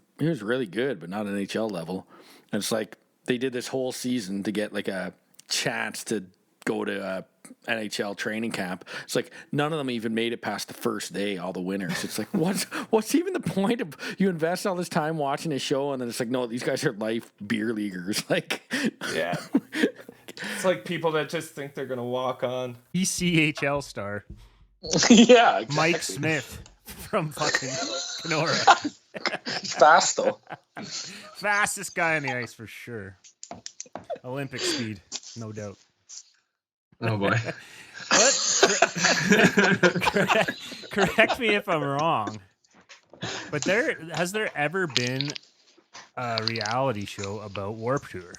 really good, but not NHL level. And it's like they did this whole season to get like a chance to go to a NHL training camp. It's like none of them even made it past the first day, all the winners. It's like what's even the point of you invest all this time watching a show and then it's like, no, these guys are life beer leaguers. Like Yeah. It's like people that just think they're gonna walk on. ECHL star Yeah, exactly. Mike Smith from fucking Kenora. He's fast though. Fastest guy on the ice for sure. Olympic speed, no doubt. Oh boy. Correct me if I'm wrong, but has there ever been a reality show about Warped Tour?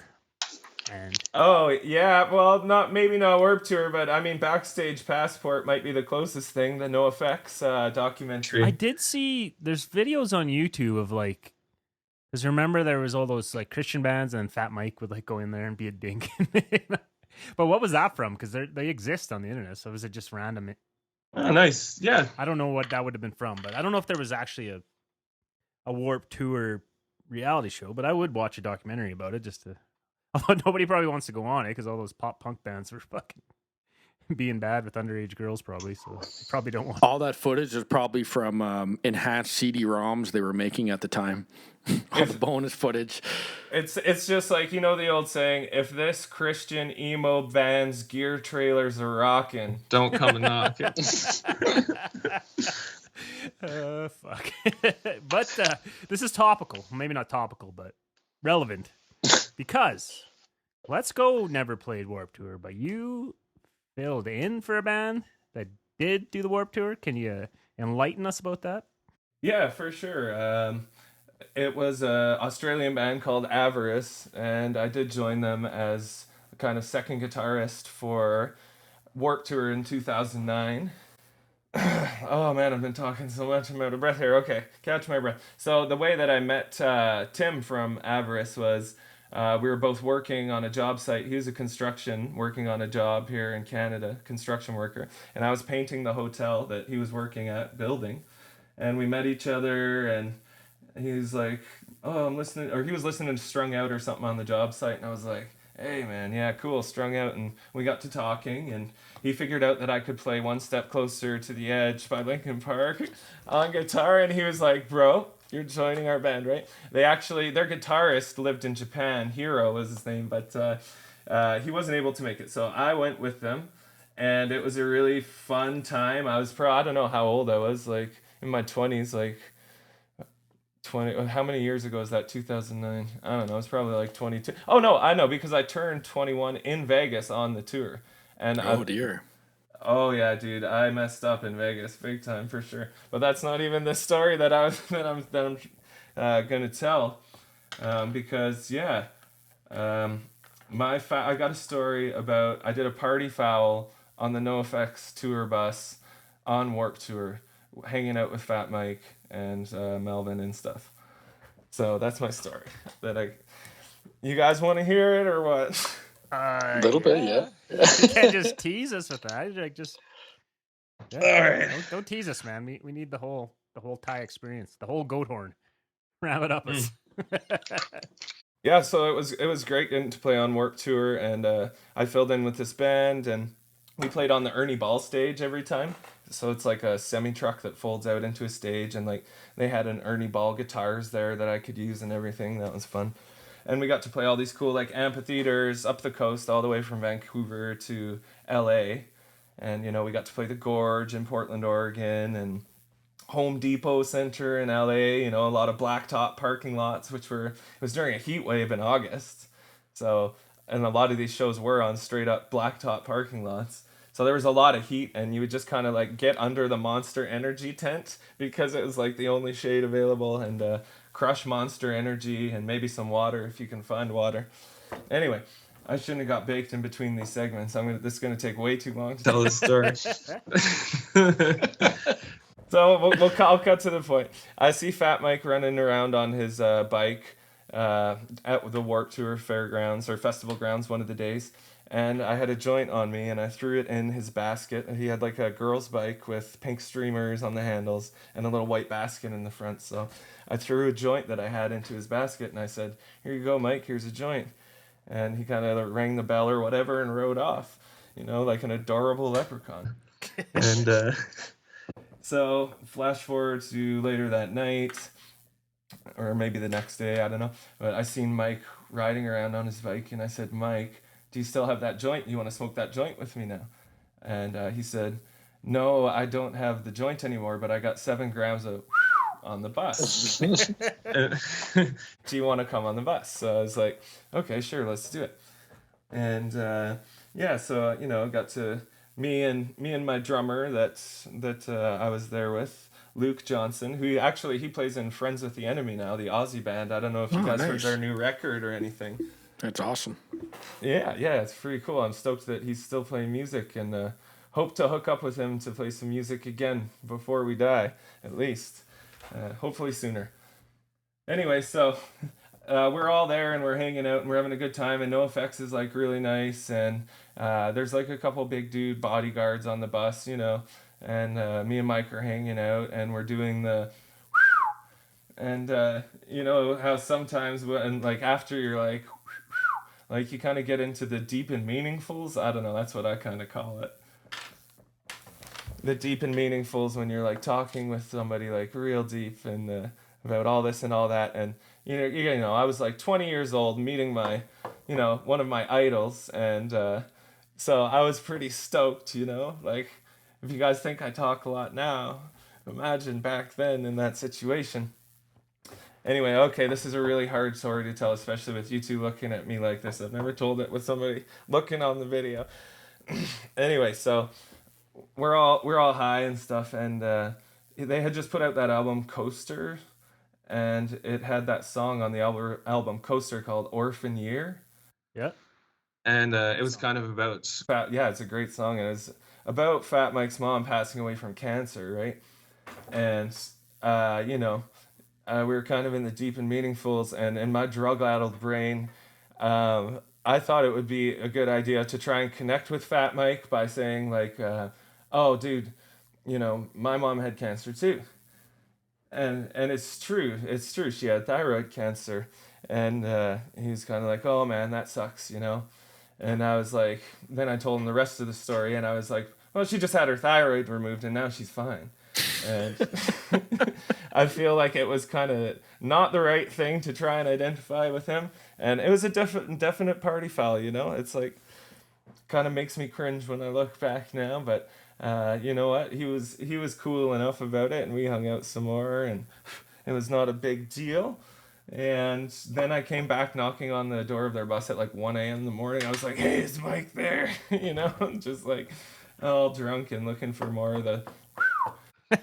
And Oh yeah, well, maybe not Warped Tour, but I mean, Backstage Passport might be the closest thing. The NoFX documentary. I did see there's videos on YouTube of like, because remember there was all those like Christian bands and Fat Mike would like go in there and be a dink. But what was that from? Because they exist on the internet, so was it just random? Oh, nice. Yeah. I don't know what that would have been from, but I don't know if there was actually a Warped Tour reality show. But I would watch a documentary about it just to. Although nobody probably wants to go on it because all those pop punk bands were fucking being bad with underage girls, probably. So they probably don't want. all that footage is probably from enhanced CD-ROMs they were making at the time. All the bonus footage. It's just like, the old saying, if this Christian emo band's gear trailers are rocking. Don't come and knock it. Fuck. But this is topical. Maybe not topical, but relevant. Because Let's Go never played Warped Tour, but you filled in for a band that did do the Warped Tour. Can you enlighten us about that? Yeah, for sure. It was an Australian band called Avarice, and I did join them as a kind of second guitarist for Warped Tour in 2009. Oh man, I've been talking so much, I'm out of breath here. Okay, catch my breath. So the way that I met Tim from Avarice was we were both working on a job site. He was working on a job here in Canada, construction worker, and I was painting the hotel that he was working at, building. And we met each other, and he was like, oh, I'm listening, or he was listening to Strung Out or something on the job site, and I was like, hey man, yeah, cool, Strung Out. And we got to talking, and he figured out that I could play One Step Closer to the Edge by Linkin Park on guitar, and he was like, bro, you're joining our band, right? Their guitarist lived in Japan, Hiro was his name, but he wasn't able to make it, so I went with them, and it was a really fun time. I was I don't know how old I was, like in my 20s, like 20, how many years ago is that? 2009? I don't know, it's probably like 22. Oh no, I know, because I turned 21 in Vegas on the tour. And Oh dear. oh yeah, dude, I messed up in Vegas big time for sure. But that's not even the story that I'm gonna tell, because yeah, I got a story about I did a party foul on the NoFX tour bus on Warped Tour, hanging out with Fat Mike and Melvin and stuff. So that's my story. You guys want to hear it or what? A little bit, yeah. You can't just tease us with that. Like, All right. don't tease us, man. We need the whole Thai experience, the whole goat horn. Wrap it up. Yeah, so it was great getting to play on Warped Tour, and I filled in with this band, and we played on the Ernie Ball stage every time. So it's like a semi-truck that folds out into a stage, and like they had an Ernie Ball guitars there that I could use and everything. That was fun. And we got to play all these cool like amphitheaters up the coast, all the way from Vancouver to LA. And we got to play the Gorge in Portland, Oregon, and Home Depot Center in LA, a lot of blacktop parking lots, it was during a heat wave in August. So, and a lot of these shows were on straight up blacktop parking lots. So there was a lot of heat, and you would just kind of like get under the Monster Energy tent because it was like the only shade available, and crush Monster Energy and maybe some water if you can find water. Anyway, I shouldn't have got baked in between these segments. This is gonna take way too long to Tell the story. So I'll cut to the point. I see Fat Mike running around on his bike at the Warped Tour fairgrounds or festival grounds one of the days, and I had a joint on me, and I threw it in his basket. He had like a girl's bike with pink streamers on the handles and a little white basket in the front. So I threw a joint that I had into his basket, and I said, "Here you go, Mike. Here's a joint." And he kind of rang the bell or whatever and rode off, like an adorable leprechaun. And So flash forward to later that night, or maybe the next day, I don't know. But I seen Mike riding around on his bike, and I said, "Mike, do you still have that joint? You want to smoke that joint with me now?" And he said, "No, I don't have the joint anymore, but I got 7 grams of on the bus. Do you want to come on the bus?" So I was like, "Okay, sure, let's do it." And so got to me and my drummer that I was there with, Luke Johnson, who he plays in Friends with the Enemy now, the Aussie band. I don't know if you guys heard their new record or anything. That's awesome. Yeah, it's pretty cool. I'm stoked that he's still playing music, and hope to hook up with him to play some music again before we die, at least. Hopefully sooner. Anyway, so we're all there and we're hanging out and we're having a good time, and NoFX is like really nice, and there's like a couple big dude bodyguards on the bus, and me and Mike are hanging out and we're doing the and how sometimes when like after you're like you kind of get into the deep and meaningfuls. I don't know, that's what I kind of call it. The deep and meaningfuls, when you're like talking with somebody like real deep and about all this and all that. And I was like 20 years old meeting my one of my idols, and so I was pretty stoked. Like, if you guys think I talk a lot now, imagine back then in that situation. Anyway, okay, this is a really hard story to tell, especially with you two looking at me like this. I've never told it with somebody looking on the video. Anyway, so we're all high and stuff, and they had just put out that album Coaster, and it had that song on the album Coaster called Orphan Year. Yeah. And it was kind of about it's a great song, and it's about Fat Mike's mom passing away from cancer, right? And we were kind of in the deep and meaningfuls, and in my drug-addled brain, I thought it would be a good idea to try and connect with Fat Mike by saying like, "Oh, dude, my mom had cancer too," and it's true. It's true. She had thyroid cancer, and he was kind of like, "Oh man, that sucks," And I was like, then I told him the rest of the story, and I was like, "Well, she just had her thyroid removed, and now she's fine." And I feel like it was kind of not the right thing to try and identify with him, and it was a definite party foul. It's like kind of makes me cringe when I look back now, but you know what? He was cool enough about it, and we hung out some more, and it was not a big deal. And then I came back knocking on the door of their bus at like 1 a.m. in the morning. I was like, "Hey, is Mike there?" Just like all drunk and looking for more of the.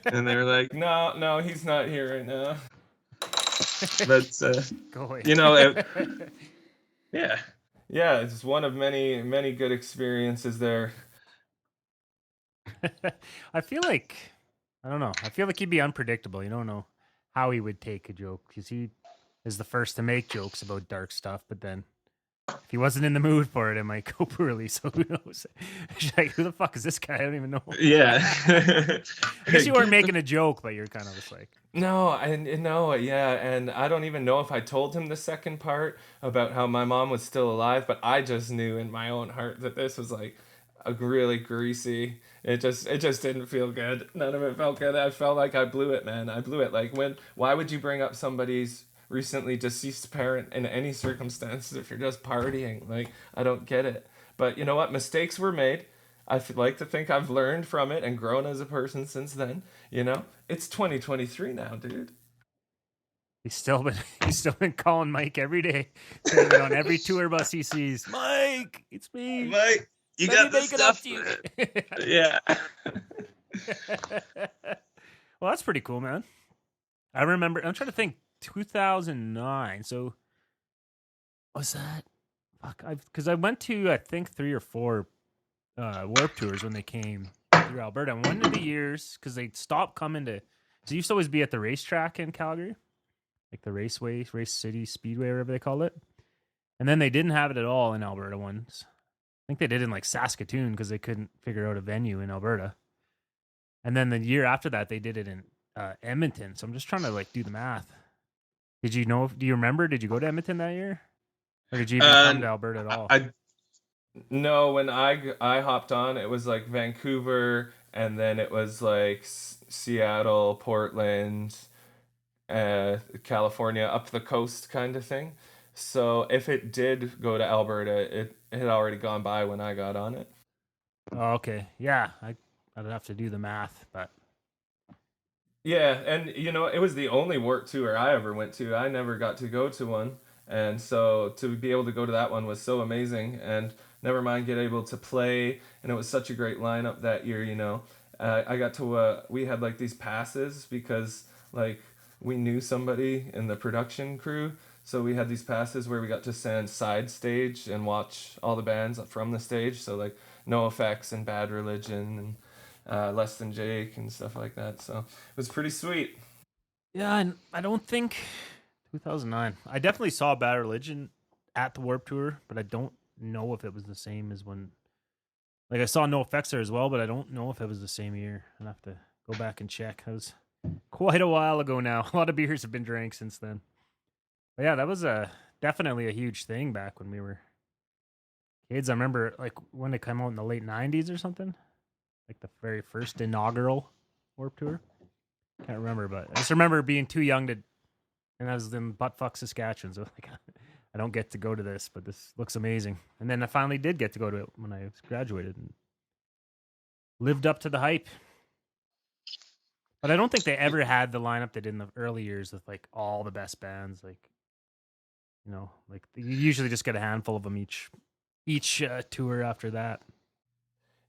And they were like, No, he's not here right now. But Go away. Yeah. Yeah, it's one of many, many good experiences there. I feel like he'd be unpredictable. You don't know how he would take a joke, because he is the first to make jokes about dark stuff, but then if he wasn't in the mood for it, it might go poorly. So who knows? Like, who the fuck is this guy? I don't even know. Yeah. I guess you weren't making a joke, but you're kind of just like, No, yeah, and I don't even know if I told him the second part about how my mom was still alive, but I just knew in my own heart that this was like a really greasy. It just didn't feel good. None of it felt good. I felt like I blew it, man. I blew it. Like, why would you bring up somebody's recently deceased parent in any circumstances if you're just partying? Like, I don't get it. But you know what? Mistakes were made. I like to think I've learned from it and grown as a person since then. It's 2023 now, dude. he's still been calling Mike every day, saying it on every tour bus he sees. Mike, it's me. Mike, you Let got me the make it up stuff. to you. Yeah. Well, that's pretty cool, man. I remember. I'm trying to think. 2009. So was that because I went to I think 3 or 4 warp tours when they came through Alberta. And one of the years, because they stopped coming to, so they used to always be at the racetrack in Calgary, like the Raceway, Race City Speedway, whatever they call it. And then they didn't have it at all in Alberta ones. I think they did in like Saskatoon because they couldn't figure out a venue in Alberta. And then the year after that, they did it in Edmonton. So I'm just trying to like do the math. Do you remember? Did you go to Edmonton that year? Or did you even come to Alberta at all? No, when I hopped on, it was like Vancouver, and then it was like Seattle, Portland, California, up the coast kind of thing. So if it did go to Alberta, it had already gone by when I got on it. Oh, okay. Yeah, I'd have to do the math, but yeah, and it was the only warp tour I ever went to. I never got to go to one, and so to be able to go to that one was so amazing. And never mind get able to play, and it was such a great lineup that year. I got to we had like these passes because like we knew somebody in the production crew. So we had these passes where we got to stand side stage and watch all the bands from the stage. So like No Effects and Bad Religion and Less Than Jake and stuff like that. So it was pretty sweet. yeah, and I don't think 2009. I definitely saw Bad Religion at the Warp Tour, but I don't know if it was the same as when. Like I saw No Effects there as well, but I don't know if it was the same year. I'll have to go back and check. That was quite a while ago now. A lot of beers have been drank since then. But yeah, that was definitely a huge thing back when we were kids. I remember like when it came out in the late 90s or something, like the very first inaugural Warp Tour. Can't remember, but I just remember being too young to, and I was in buttfuck Saskatchewan, so like I don't get to go to this, but this looks amazing. And then I finally did get to go to it when I graduated and lived up to the hype. But I don't think they ever had the lineup they did in the early years with like all the best bands, like. Like you usually just get a handful of them each tour after that.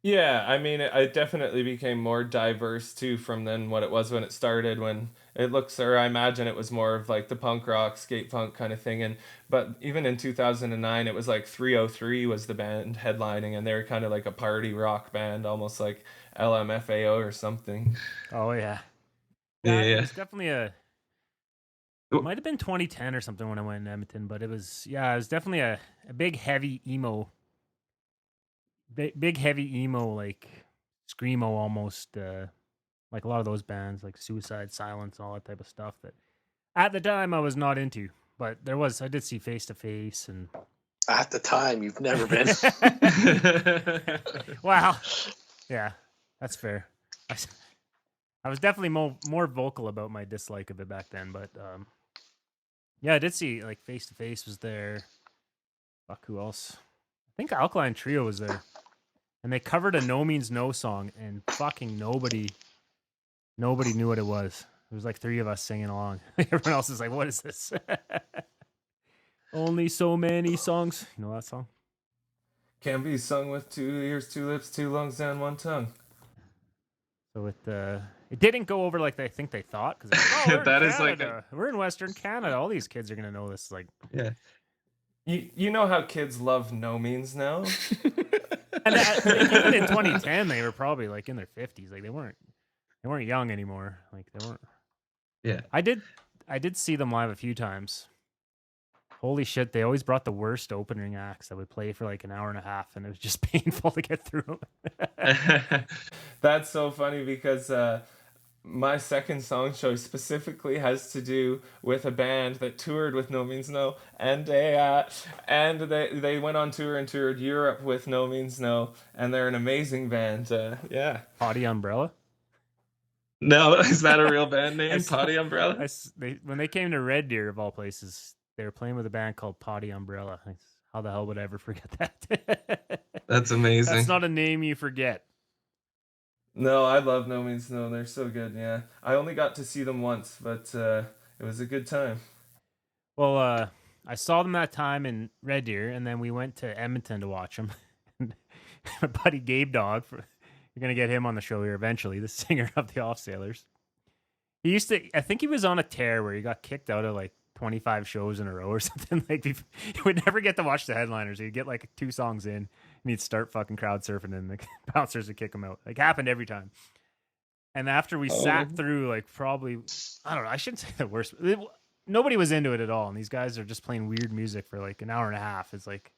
Yeah, I mean, it definitely became more diverse too from then what it was when it started. When it looks, or I imagine it was more of like the punk rock, skate punk kind of thing. But even in 2009, it was like 303 was the band headlining, and they were kind of like a party rock band, almost like LMFAO or something. Oh yeah. Yeah. It was definitely It might have been 2010 or something when I went in Edmonton, but it was definitely a big heavy emo, big heavy emo, like screamo almost, like a lot of those bands like Suicide, Silence, all that type of stuff that at the time I was not into. But I did see Face to Face and At the time, you've never been. wow, yeah, that's fair. I was definitely more vocal about my dislike of it back then, but yeah, I did see like Face to Face was there. Fuck, who else? I think Alkaline Trio was there, and they covered a No Means No song, and fucking nobody knew what it was. It was like 3 of us singing along. Everyone else is like, "What is this?" Only so many songs. You know that song? Can be sung with 2 ears, 2 lips, 2 lungs, and 1 tongue. So it didn't go over like they think they thought, because we're That in is like Canada. We're in Western Canada. All these kids are gonna know this. Like, yeah. You know how kids love No Means No? and even in 2010, they were probably like in their 50s. Like they weren't young anymore. Like they weren't. Yeah. I did see them live a few times. Holy shit! They always brought the worst opening acts that would play for like an hour and a half, and it was just painful to get through. That's so funny because my second song choice specifically has to do with a band that toured with No Means No, and they went on tour and toured Europe with No Means No, and they're an amazing band. Yeah. Potty Umbrella. No, is that a real band name? Potty Umbrella? When they came to Red Deer, of all places, they were playing with a band called Potty Umbrella. How the hell would I ever forget that? That's amazing. That's not a name you forget. No, I love No Means No. They're so good, yeah. I only got to see them once, but it was a good time. Well, I saw them that time in Red Deer, and then we went to Edmonton to watch them. My buddy Gabe Dog, you're going to get him on the show here eventually, the singer of the Off Sailors. I think he was on a tear where he got kicked out of like 25 shows in a row or something. Like you would never get to watch the headliners. You'd get like 2 songs in and you'd start fucking crowd surfing and the bouncers would kick them out. Like happened every time. And after we sat through like probably, I don't know, I shouldn't say the worst. Nobody was into it at all. And these guys are just playing weird music for like an hour and a half. It's like,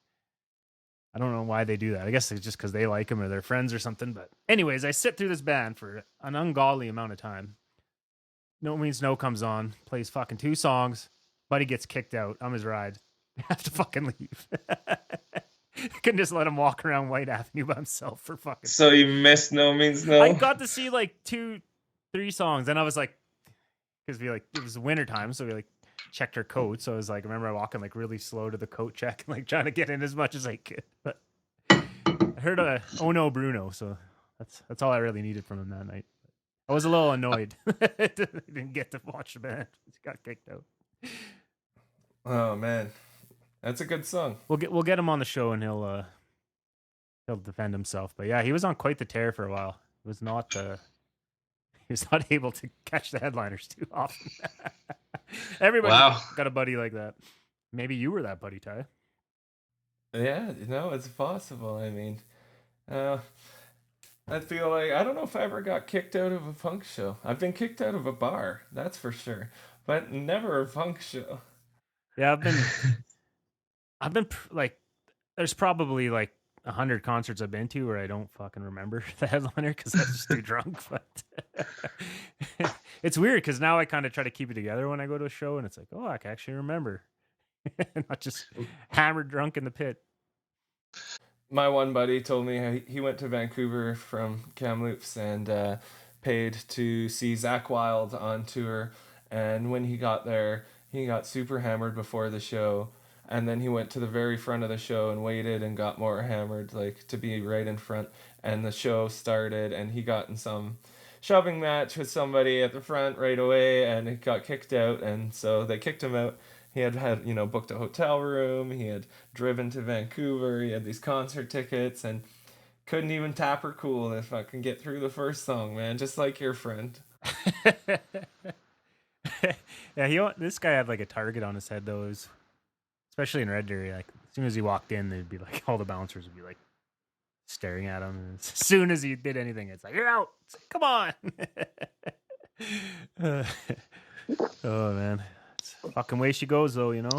I don't know why they do that. I guess it's just because they like them or they're friends or something. But anyways, I sit through this band for an ungodly amount of time. No Means No comes on, plays fucking 2 songs. Buddy gets kicked out. I'm his ride. I have to fucking leave. Couldn't just let him walk around White Avenue by himself for fucking. So you missed No Means No? I got to see like 2-3 songs, and I was like, because we like it was winter time, so we like checked our coat. So I was like, I remember walking like really slow to the coat check, and like trying to get in as much as I could. But I heard Oh No Bruno, so that's all I really needed from him that night. I was a little annoyed. Didn't get to watch the band. He got kicked out. Oh man, that's a good song. We'll get him on the show and he'll defend himself. But yeah, he was on quite the tear for a while. He was not able to catch the headliners too often. Everybody got a buddy like that. Maybe you were that buddy, Ty. Yeah, no, it's possible. I mean, I feel like I don't know if I ever got kicked out of a punk show. I've been kicked out of a bar, that's for sure, but never a punk show. Yeah, I've been like, there's probably like 100 concerts I've been to where I don't fucking remember the headliner because I was just too drunk. But it's weird because now I kind of try to keep it together when I go to a show, and it's like, oh, I can actually remember, not just hammered drunk in the pit. My one buddy told me he went to Vancouver from Kamloops and paid to see Zakk Wylde on tour, and when he got there, he got super hammered before the show, and then he went to the very front of the show and waited and got more hammered, like to be right in front, and the show started, and he got in some shoving match with somebody at the front right away, and he got kicked out, and so they kicked him out. He had booked a hotel room, he had driven to Vancouver, he had these concert tickets, and couldn't even tap her cool if I can get through the first song, man, just like your friend. Yeah, this guy had like a target on his head though. It was, especially in Red Deer, like as soon as he walked in, they'd be like all the bouncers would be like staring at him. And as soon as he did anything, it's like, you're out. It's like, come on. Oh man, it's a fucking way she goes though, you know.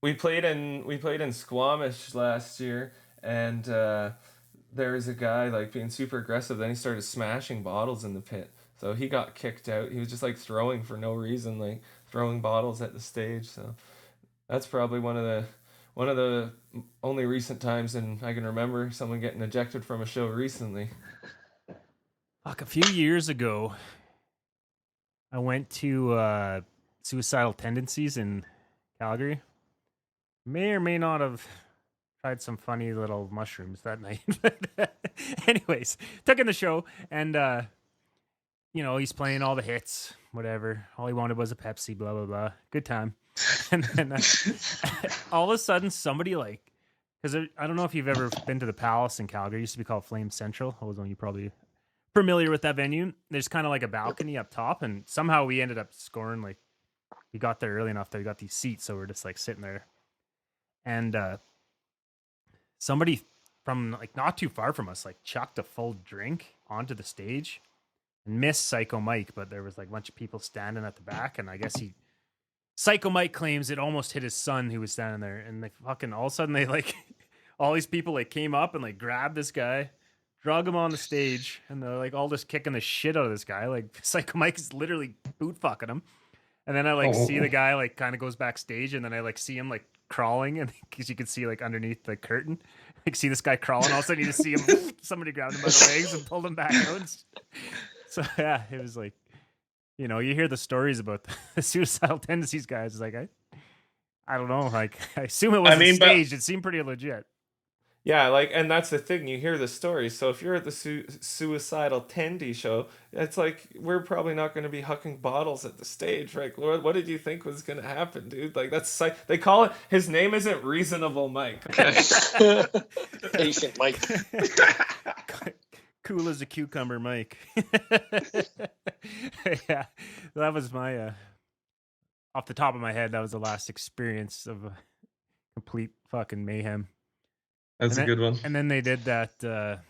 We played in Squamish last year, and there was a guy like being super aggressive. Then he started smashing bottles in the pit. So he got kicked out. He was just like throwing for no reason, like throwing bottles at the stage. So that's probably one of the only recent times, and I can remember someone getting ejected from a show recently. Fuck, a few years ago, I went to Suicidal Tendencies in Calgary. May or may not have tried some funny little mushrooms that night. Anyways, took in the show, and he's playing all the hits, whatever. All he wanted was a Pepsi, blah, blah, blah. Good time. And then all of a sudden, somebody because I don't know if you've ever been to the Palace in Calgary. It used to be called Flame Central. You're probably familiar with that venue. There's kind of like a balcony up top, and somehow we ended up scoring, like, we got there early enough that we got these seats, so we're just, like, sitting there. And somebody from, like, not too far from us, like, chucked a full drink onto the stage. Missed Psycho Mike, but there was like a bunch of people standing at the back, and I guess Psycho Mike claims it almost hit his son who was standing there, and they fucking all of a sudden they like all these people like came up and like grabbed this guy, drug him on the stage, and they're like all just kicking the shit out of this guy. Like Psycho Mike is literally boot fucking him, and then I like see the guy like kind of goes backstage, and then I like see him like crawling, and because you can see like underneath the curtain, like see this guy crawling. All of a sudden you just see him, somebody grabbed him by the legs and pulled him back out. So yeah, it was like, you hear the stories about the Suicidal Tendencies guys. It's like I don't know. Like I assume it wasn't staged. It seemed pretty legit. Yeah, like, and that's the thing. You hear the stories. So if you're at the Suicidal Tendy show, it's like we're probably not going to be hucking bottles at the stage, right? Lord, what did you think was going to happen, dude? Like they call it. His name isn't Reasonable Mike. Patient Mike. Cool as a cucumber, Mike. Yeah, that was my off the top of my head, that was the last experience of a complete fucking mayhem. That's a good one. And then they did that.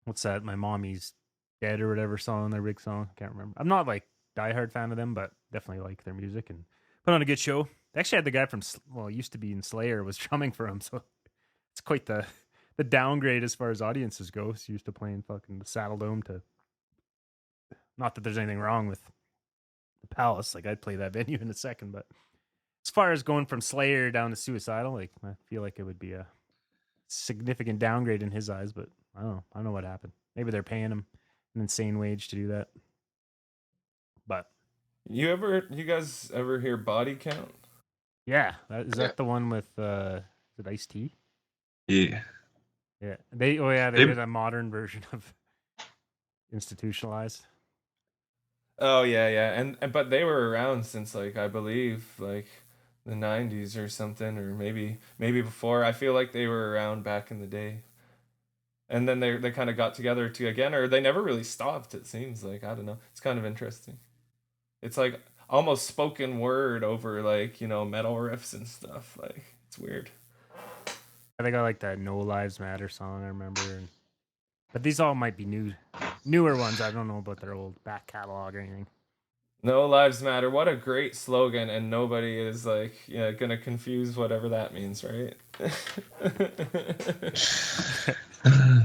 What's that? My Mommy's Dead or whatever song, their big song. Can't remember. I'm not like diehard fan of them, but definitely like their music and put on a good show. They actually had the guy from used to be in Slayer was drumming for him, so it's quite the downgrade as far as audiences go. He's used to playing fucking the Saddle Dome to. Not that there's anything wrong with the Palace. Like I'd play that venue in a second, but as far as going from Slayer down to Suicidal, like I feel like it would be a significant downgrade in his eyes. But I don't know what happened. Maybe they're paying him an insane wage to do that. But You guys ever hear Body Count? yeah, is that the one with is it Ice-T? Yeah. Yeah, they did a modern version of Institutionalized. Oh yeah, and but they were around since like I believe like the 90s or something, or maybe before. I feel like they were around back in the day. And then they kind of got together again, or they never really stopped, it seems like. I don't know. It's kind of interesting. It's like almost spoken word over like, metal riffs and stuff. Like it's weird. They got like that No Lives Matter song, I remember. But these all might be newer ones. I don't know about their old back catalog or anything. No Lives Matter. What a great slogan, and nobody is like, gonna confuse whatever that means, right?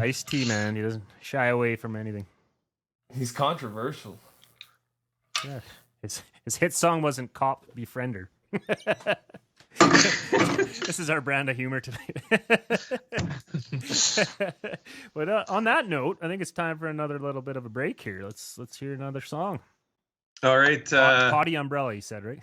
Ice-T, man, he doesn't shy away from anything. He's controversial. Yeah, his hit song wasn't "Cop Befriender." This is our brand of humor tonight. But on that note, I think it's time for another little bit of a break here. Let's hear another song. All right. Potty Umbrella, you said, right?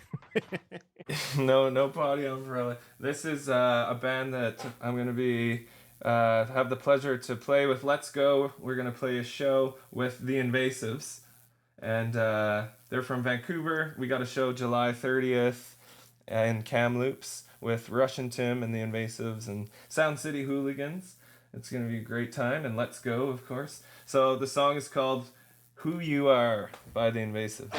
No Potty Umbrella. This is a band that I'm going to be have the pleasure to play with. Let's Go. We're going to play a show with the Invasives. And they're from Vancouver. We got a show July 30th in Kamloops with Russian Tim and the Invasives and Sound City Hooligans. It's going to be a great time. And Let's Go, of course. So the song is called Who You Are by the Invasives.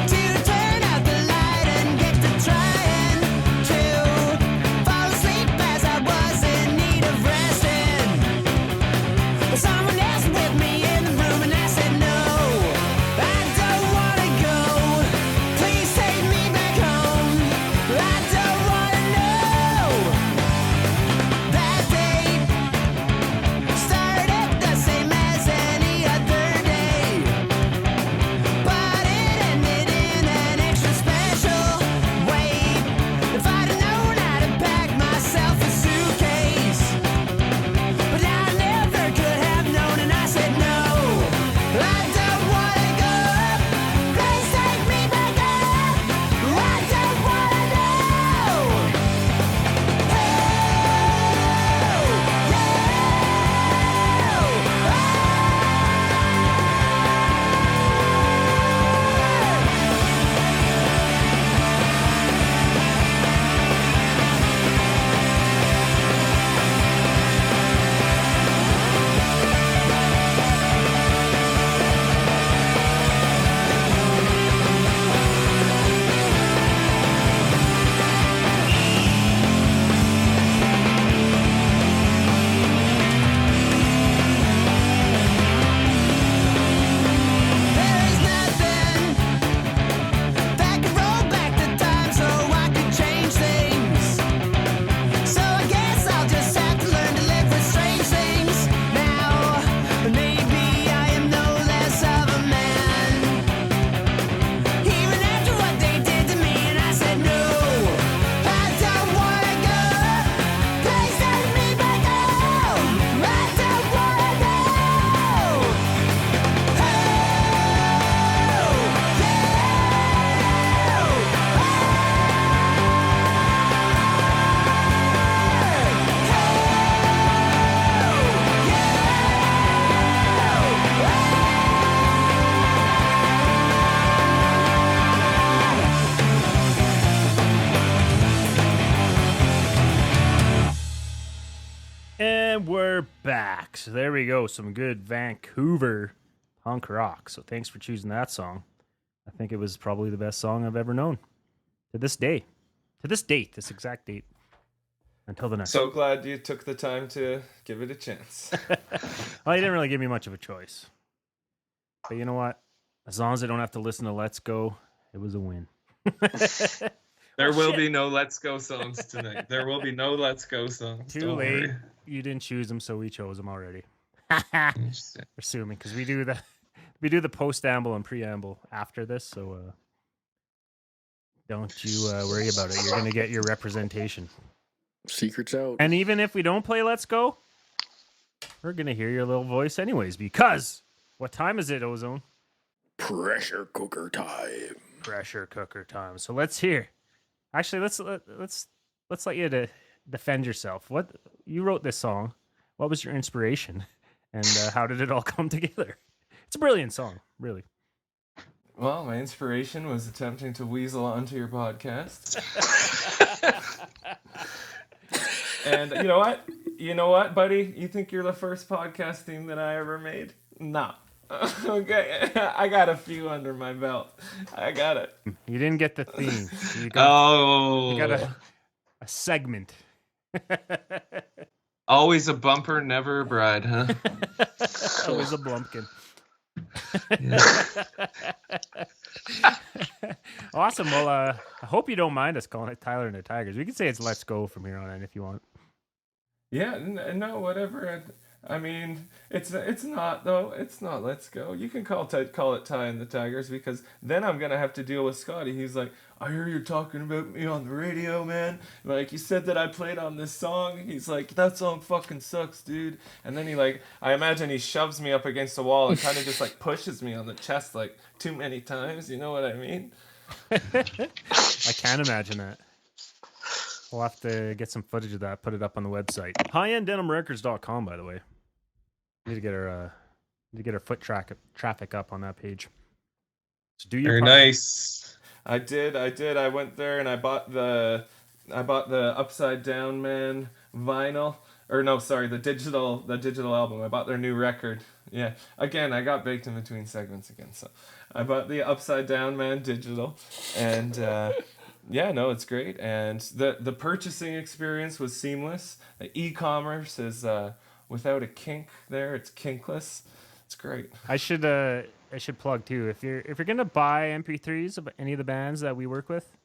To turn out the light and get to trying to Horseback. So there we go. Some good Vancouver punk rock. So thanks for choosing that song. I think it was probably the best song I've ever known. To this day. To this date. This exact date. Until the next So glad you took the time to give it a chance. Well, you didn't really give me much of a choice. But you know what? As long as I don't have to listen to Let's Go, it was a win. There will be no Let's Go songs tonight. There will be no Let's Go songs. Too Don't late. worry. You didn't choose them, so we chose them already. Interesting. Assuming, because we do the post-amble and preamble after this, so don't you worry about it. You're going to get your representation. Secrets out. And even if we don't play Let's Go, we're going to hear your little voice anyways, because what time is it, Ozone? Pressure cooker time. Pressure cooker time. So let's hear. Actually, let's let you defend yourself. What you wrote this song? What was your inspiration, and how did it all come together? It's a brilliant song, really. Well, my inspiration was attempting to weasel onto your podcast. And you know what? You know what, buddy? You think you're the first podcast theme that I ever made? Nah. Okay, I got a few under my belt. I got it. You didn't get the theme. You got, you got Oh, a segment. always a bumper, never a bride, huh? Always a blumpkin. Awesome. Well, I hope you don't mind us calling it Tyler and the Tigers. We can say it's Let's Go from here on in if you want. Yeah, no, whatever. I mean, it's not though. It's not Let's Go. You can call it Ty and the Tigers, because then I'm gonna have to deal with Scotty. He's like, I hear you're talking about me on the radio, man. Like, you said that I played on this song. He's like, that song fucking sucks, dude. And then I imagine he shoves me up against the wall and kind of just like pushes me on the chest like too many times. You know what I mean? I can imagine that. We'll have to get some footage of that, put it up on the website. HighEndDenimRecords.com, by the way. Need to get our foot traffic up on that page. So do your Very part. nice. I did. I went there and I bought the Upside Down Man vinyl. Or no, sorry, the digital album. I bought their new record. Yeah. Again, I got baked in between segments again. So I bought the Upside Down Man digital, and yeah, no, it's great. And the purchasing experience was seamless. The e-commerce is without a kink there. It's kinkless. It's great. I should plug too. If you're gonna buy MP3s of any of the bands that we work with,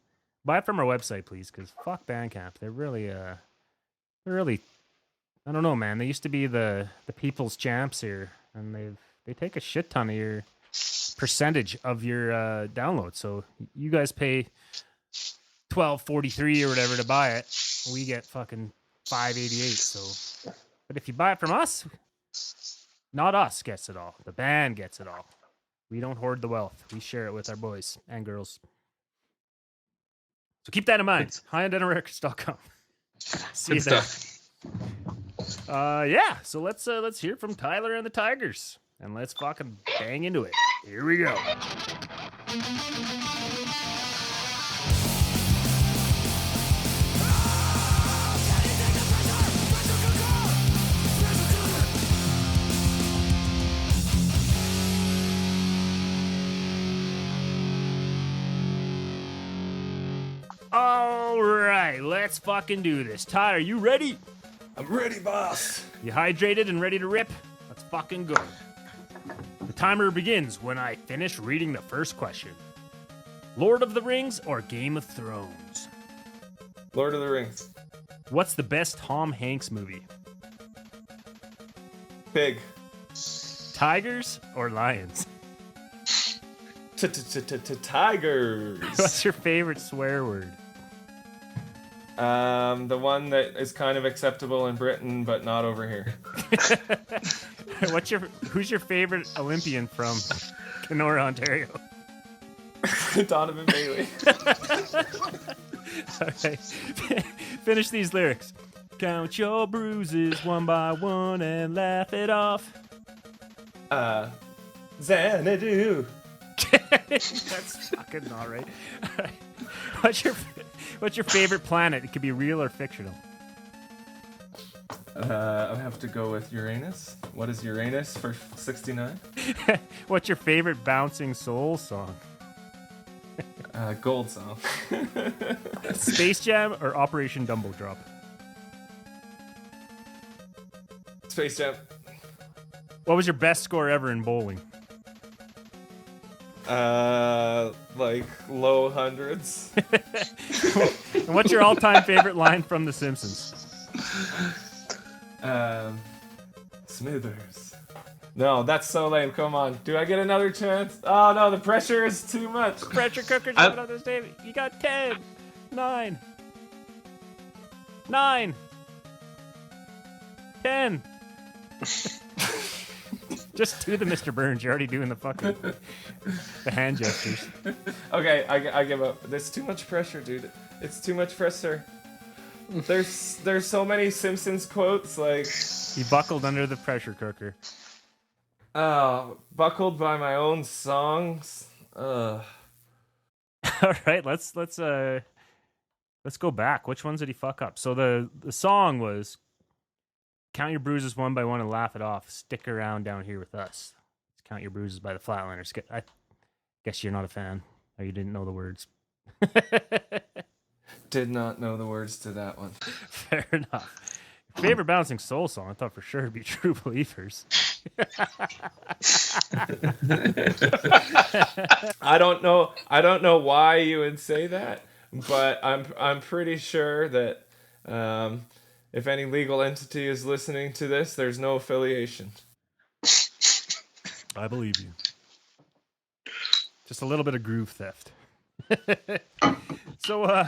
buy it from our website, please. Because fuck Bandcamp, they're really I don't know, man. They used to be the people's champs here, and they take a shit ton of your percentage of your download. So you guys pay $12.43 or whatever to buy it. We get fucking $5.88. So, but if you buy it from us, not us gets it all. The band gets it all. We don't hoard the wealth. We share it with our boys and girls. So keep that in mind. HighEndDenimRecords.com. See you Good there. stuff. Yeah. So let's hear from Tyler and the Tigers, and let's fucking bang into it. Here we go. All right, let's fucking do this. Tyler, you ready? I'm ready, boss. You hydrated and ready to rip? Let's fucking go. The timer begins when I finish reading the first question. Lord of the Rings or Game of Thrones? Lord of the Rings. What's the best Tom Hanks movie? Big. Tigers or lions? Tigers. What's your favorite swear word? The one that is kind of acceptable in Britain, but not over here. Who's your favorite Olympian from Kenora, Ontario? Donovan Bailey. Okay. Finish these lyrics. Count your bruises one by one and laugh it off. Xanadu. That's fucking not right. All right. What's your favorite planet? It could be real or fictional. I have to go with Uranus. What is Uranus for 69? What's your favorite bouncing soul song? Gold song. Space Jam or Operation Dumbo Drop? Space Jam. What was your best score ever in bowling? Like low hundreds. And what's your all-time favorite line from The Simpsons? Smithers. No, that's so lame. Come on. Do I get another chance? Oh no, the pressure is too much. Pressure cooker's jumping on this David. You got 10, 9, 9, 10. Just do the Mr. Burns. You're already doing the fucking the hand gestures. Okay, I give up. There's too much pressure, dude. It's too much pressure. There's so many Simpsons quotes like He buckled under the pressure cooker. buckled by my own songs. All right, let's go back. Which ones did he fuck up? So the song was "Count Your Bruises One by One and Laugh It Off." Stick around down here with us. It's "Count Your Bruises" by the Flatliners. I guess you're not a fan, or you didn't know the words. Did not know the words to that one. Fair enough. Favorite bouncing soul song? I thought for sure it'd be True Believers. I don't know why you would say that, but I'm pretty sure that if any legal entity is listening to this, there's no affiliation. I believe you. Just a little bit of groove theft. So,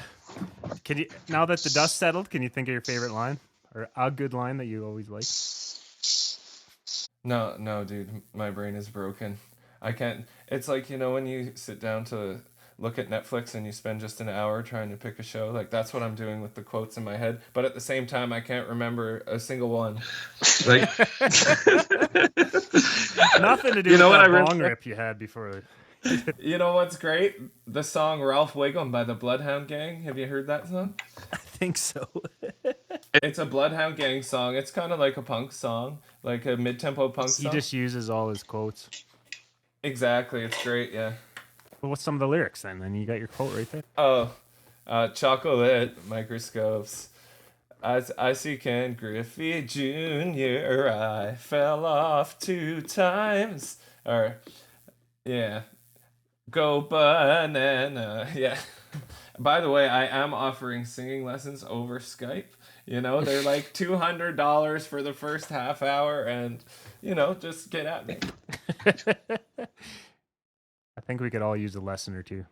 can you, now that the dust settled, can you think of your favorite line or a good line that you always like? No, dude, my brain is broken. I can't. It's like, when you sit down to look at Netflix and you spend just an hour trying to pick a show. Like, that's what I'm doing with the quotes in my head. But at the same time, I can't remember a single one. Like, Nothing to do You know with what that I bong rip you had before. You know what's great? The song Ralph Wiggum by the Bloodhound Gang. Have you heard that song? I think so. It's a Bloodhound Gang song. It's kind of like a punk song, like a mid-tempo punk He song. just uses all his quotes. Exactly. It's great, yeah. Well, what's some of the lyrics then? Then you got your quote right there. Oh, chocolate microscopes. As I see Ken Griffey Jr., I fell off 2 times. Or, yeah. Go banana. Yeah. By the way, I am offering singing lessons over Skype. They're like $200 for the first half hour, and, just get at me. I think we could all use a lesson or two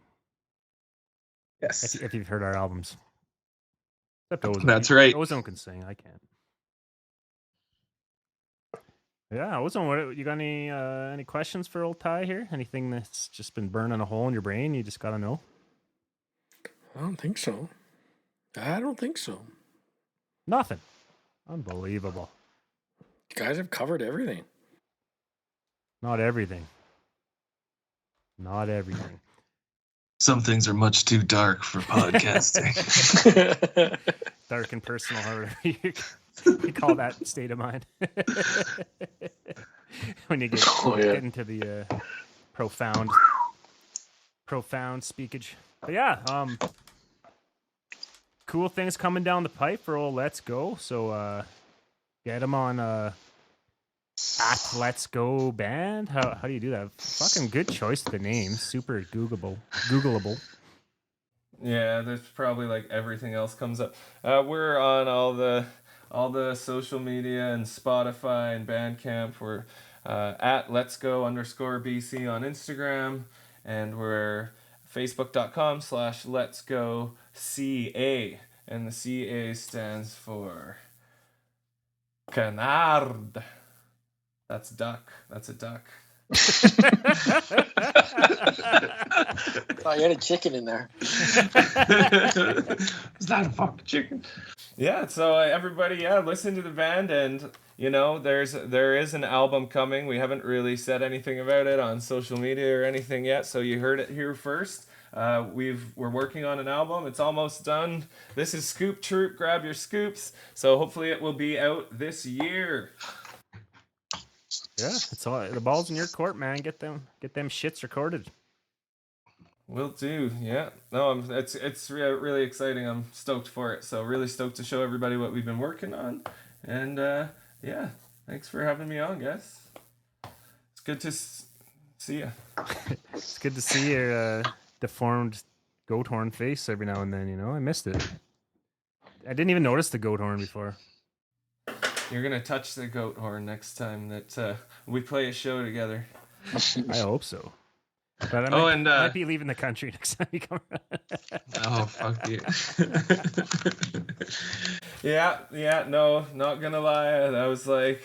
yes. if you've heard our albums. Except Ozone. That's right. Ozone can sing. I can't. Yeah, Ozone. What you got? Any questions for old Ty here? Anything that's just been burning a hole in your brain? You just gotta know. I don't think so. Nothing. Unbelievable. You guys have covered everything. Not everything. Not everything. Some things are much too dark for podcasting. Dark and personal, however you call that state of mind. When you get into the profound speakage. But yeah, cool things coming down the pipe for old Let's Go. So get them on at Let's Go Band. How do you do that? Fucking good choice of the name. Super Googleable. Yeah, there's probably like everything else comes up. We're on all the social media and Spotify and Bandcamp. We're at Let's Go _BC on Instagram, and we're Facebook.com/Let's Go CA, and the CA stands for Canard. That's duck. That's a duck. Oh, you had a chicken in there. Is that a fucking chicken? Yeah, so everybody, listen to the band, and there is an album coming. We haven't really said anything about it on social media or anything yet, so you heard it here first. We're working on an album. It's almost done. This is Scoop Troop. Grab your scoops. So hopefully it will be out this year. Yeah, it's all the ball's in your court, man. Get them shits recorded. Will do. Yeah. No, it's really exciting. I'm stoked for it. So really stoked to show everybody what we've been working on. And yeah, thanks for having me on, guys. It's good to see you. It's good to see your deformed goat horn face every now and then. You know, I missed it. I didn't even notice the goat horn before. You're gonna touch the goat horn next time that we play a show together. I hope so. But I might be leaving the country next time you come around. Oh, fuck you. Yeah, no, not gonna lie. I was like,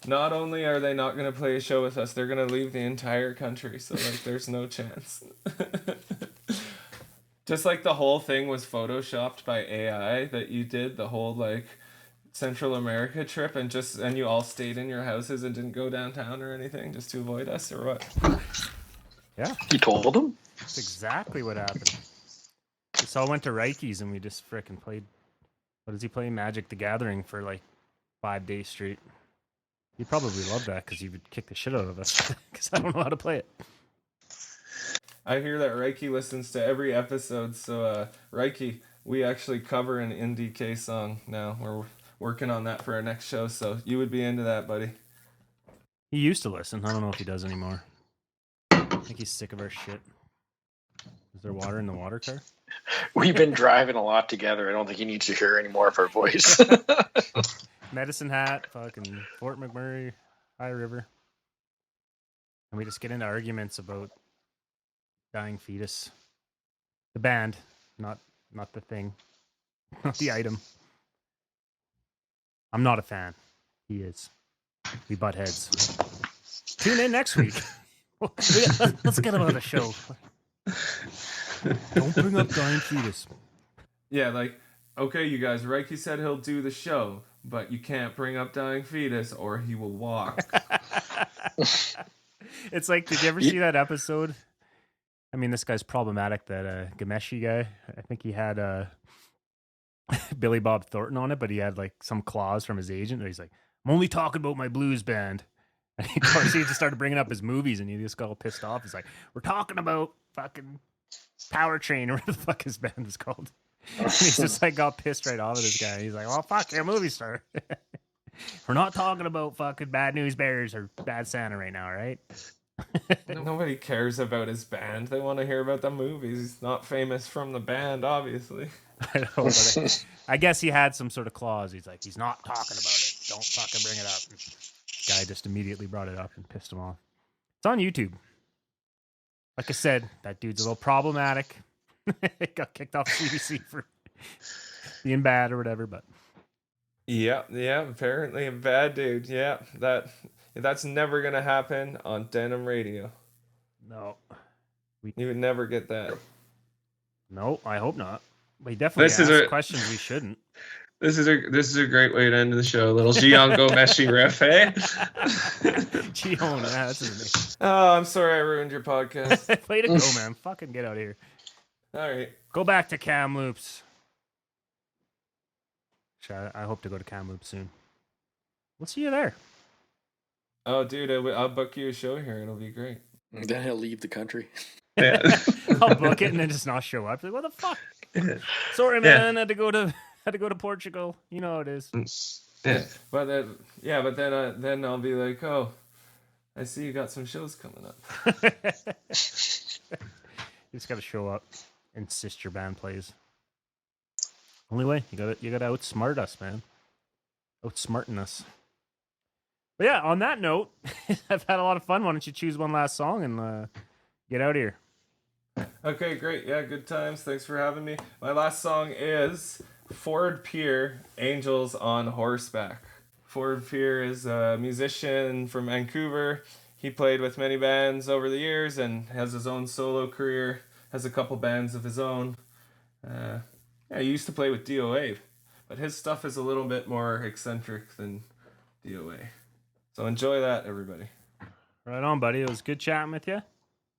not only are they not gonna play a show with us, they're gonna leave the entire country. So like, there's no chance. Just like the whole thing was photoshopped by AI that you did, the whole like Central America trip, and you all stayed in your houses and didn't go downtown or anything just to avoid us, or what? Yeah, You told them? that's exactly what happened. Just all went to Reiki's and we just frickin' played. What does he play? Magic the Gathering for like 5 days straight. He'd probably love that because he would kick the shit out of us because I don't know how to play it. I hear that Reiki listens to every episode, so Reiki, we actually cover an INDK song now. We're working on that for our next show, so you would be into that, buddy. He used to listen. I don't know if he does anymore. I think he's sick of our shit. Is there water in the water car? We've been driving a lot together. I don't think he needs to hear any more of our voice. Medicine Hat, fucking Fort McMurray, High River. And we just get into arguments about Dying Fetus. The band, not the thing. Not the item. I'm not a fan. He is. We butt heads. Tune in next week. Let's get about the show. Don't bring up Dying Fetus. Yeah, like, okay, you guys, Reiki said he'll do the show, but you can't bring up Dying Fetus or he will walk. It's like, did you ever see that episode? I mean, this guy's problematic, that Gameshi guy. I think he had Billy Bob Thornton on it, but he had like some clause from his agent where he's like, I'm only talking about my blues band. And of course, he just started bringing up his movies and he just got all pissed off. He's like, we're talking about fucking Power Train or whatever the fuck his band was called. And he's just like got pissed right off of this guy. He's like, well, fuck, you're a movie star. We're not talking about fucking Bad News Bears or Bad Santa right now, right? Nobody cares about his band. They want to hear about the movies. He's not famous from the band, obviously. I know, but I guess he had some sort of clause. He's like, he's not talking about it. Don't fucking bring it up. Guy just immediately brought it up and pissed him off. It's on YouTube. Like I said, that dude's a little problematic. Got kicked off CBC for being bad or whatever, but Yeah, apparently a bad dude. Yeah, that's never gonna happen on Denim Radio. no. You would never get that. No, I hope not. But he definitely This is asks a- questions we shouldn't. This is a great way to end the show. A little Gianco Meshi riff, eh? Gion, yeah, that's his Oh, I'm sorry I ruined your podcast. name. Way to go, man. Fucking get out of here. All right. Go back to Kamloops. I hope to go to Kamloops soon. We'll see you there. Oh, dude, I'll book you a show here. It'll be great. Then he'll leave the country. Yeah. I'll book it and then just not show up. Like, what the fuck? Sorry, man. Had to go to Portugal. You know how it is. Yeah. But then I'll be like, oh, I see you got some shows coming up. You just gotta show up, insist your band plays. Only way, you gotta outsmart us, man. Outsmarting us. But yeah, on that note, I've had a lot of fun. Why don't you choose one last song and get out of here? Okay, great. Yeah, good times. Thanks for having me. My last song is Ford Pier, Angels on Horseback. Ford Pier is a musician from Vancouver. He played with many bands over the years and has his own solo career, has a couple bands of his own. He used to play with DOA, but his stuff is a little bit more eccentric than DOA. So enjoy that, everybody. Right on, buddy. It was good chatting with you.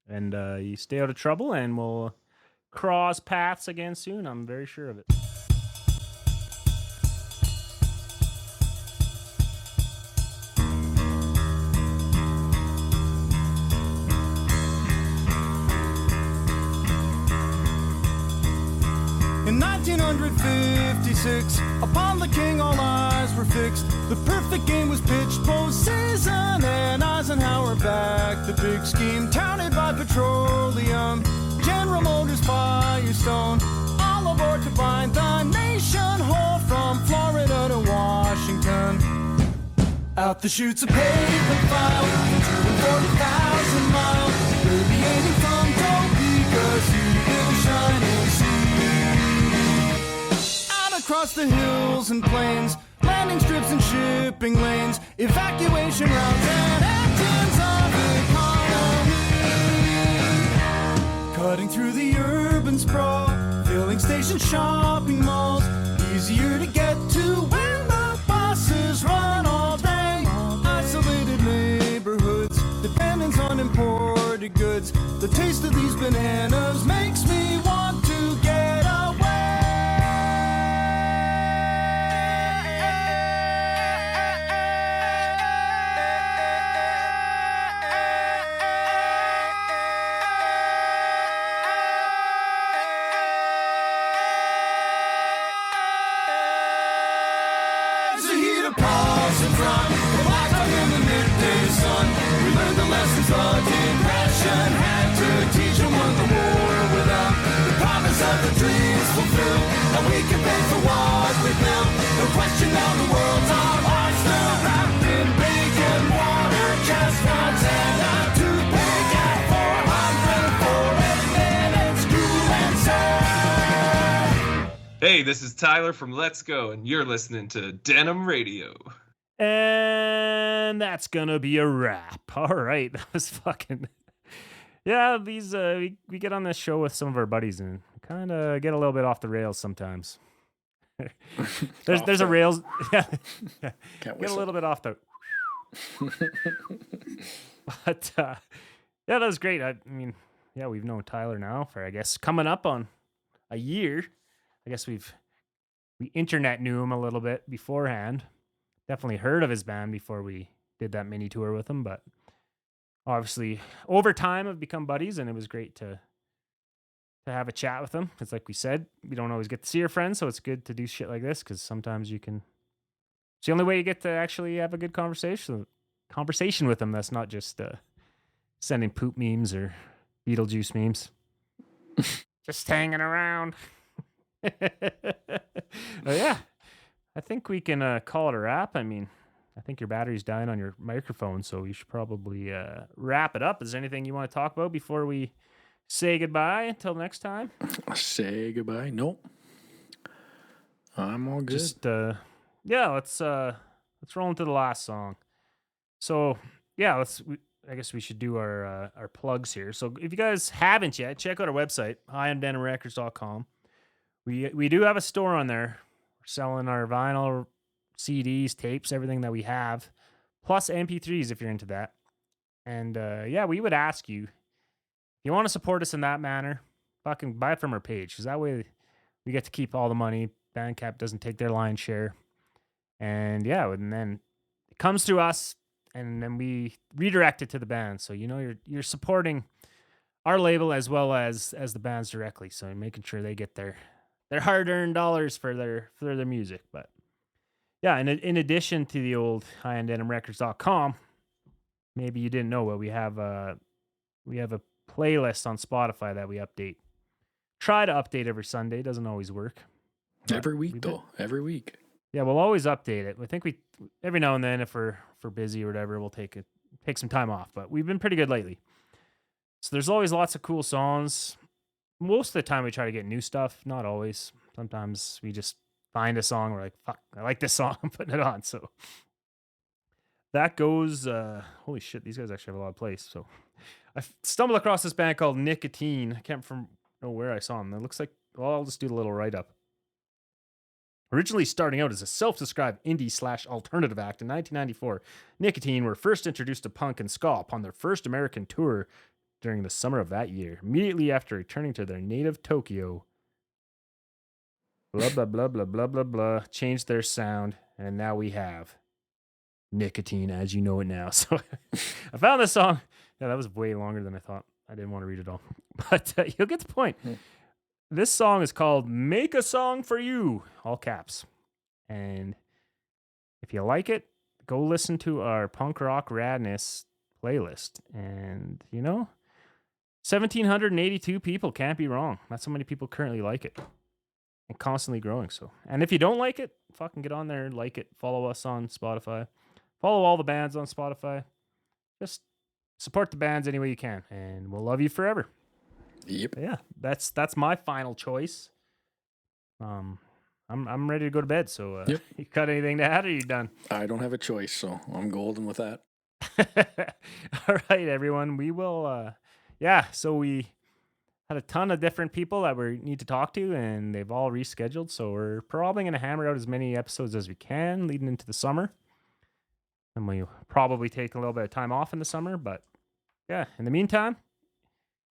And you stay out of trouble, and we'll cross paths again soon. I'm very sure of it. In 1956, upon the king all eyes were fixed. The perfect game was pitched postseason, and Eisenhower backed the big scheme, touted by petroleum. General Motors, Firestone, all aboard to bind the nation whole from Florida to Washington. Out the chutes of pavement filed, 240,000 miles, radiating from Topeka, Seaville, shining sea. Across the hills and plains, landing strips and shipping lanes, evacuation routes and engines of economy. Cutting through the urban sprawl, filling stations, shopping malls, easier to get to when the buses run all day. Isolated neighborhoods, dependence on imported goods. The taste of these bananas makes me want to get away. Question now, the world's our oyster, wrapped in bacon, water, chestnuts, and a toothpick at 400 for 8 minutes, cool and sad. Hey, this is Tyler from Let's Go, and you're listening to Denim Radio. And that's gonna be a wrap. All right, that was fucking. Yeah, these we get on this show with some of our buddies and kind of get a little bit off the rails sometimes. there's a rails. Yeah, get a little bit off the. But yeah, that was great. I mean, yeah, we've known Tyler now for I guess coming up on a year. I guess we internet knew him a little bit beforehand. Definitely heard of his band before we did that mini tour with him, but obviously over time have become buddies, and it was great to have a chat with him. It's like we said, we don't always get to see our friends, so it's good to do shit like this because sometimes you can. It's the only way you get to actually have a good conversation with them. That's not just sending poop memes or Beetlejuice memes. Just hanging around. Yeah, I think we can call it a wrap. I mean, I think your battery's dying on your microphone, so you should probably wrap it up. Is there anything you want to talk about before we say goodbye until next time? Say goodbye? Nope. I'm all good. Just yeah, let's roll into the last song. So yeah, I guess we should do our plugs here. So if you guys haven't yet, check out our website, INDK.com. We do have a store on there. We're selling our vinyl, CDs, tapes, everything that we have, plus MP3s if you're into that. And yeah, we would ask you, if you want to support us in that manner, fucking buy it from our page, because that way we get to keep all the money. Bandcamp doesn't take their lion's share. And yeah, and then it comes through us, and then we redirect it to the band. So you know you're supporting our label as well as the bands directly. So you're making sure they get their hard-earned dollars for their music. But yeah, and in addition to the old highenddenimrecords.com, maybe you didn't know, but we have a playlist on Spotify that we update. Try to update every Sunday. Doesn't always work. Every week though. Every week. Yeah, we'll always update it. I think we every now and then, if we're busy or whatever, we'll take some time off. But we've been pretty good lately. So there's always lots of cool songs. Most of the time we try to get new stuff. Not always. Sometimes we just find a song. We're like, fuck, I like this song. I'm putting it on. So that goes. Holy shit, these guys actually have a lot of plays. So I stumbled across this band called Nicotine. I can't know where I saw them. It looks like. Well, I'll just do the little write up. Originally starting out as a self-described indie/alternative act in 1994, Nicotine were first introduced to punk and ska upon their first American tour during the summer of that year, immediately after returning to their native Tokyo. Blah, blah, blah, blah, blah, blah, blah. Changed their sound, and now we have Nicotine as you know it now. So I found this song. Yeah, that was way longer than I thought. I didn't want to read it all. But you'll get the point. This song is called Make a Song for You, all caps. And if you like it, go listen to our Punk Rock Radness playlist. And, 1,782 people can't be wrong. That's how many people currently like it. And constantly growing. So, and if you don't like it, fucking get on there and like it. Follow us on Spotify. Follow all the bands on Spotify. Just support the bands any way you can. And we'll love you forever. Yep. But yeah, that's my final choice. I'm ready to go to bed. So, Yep. You got anything to add, or are you done? I don't have a choice, so I'm golden with that. All right, everyone. We will. So we had a ton of different people that we need to talk to, and they've all rescheduled. So we're probably going to hammer out as many episodes as we can leading into the summer. And we'll probably take a little bit of time off in the summer. But yeah, in the meantime,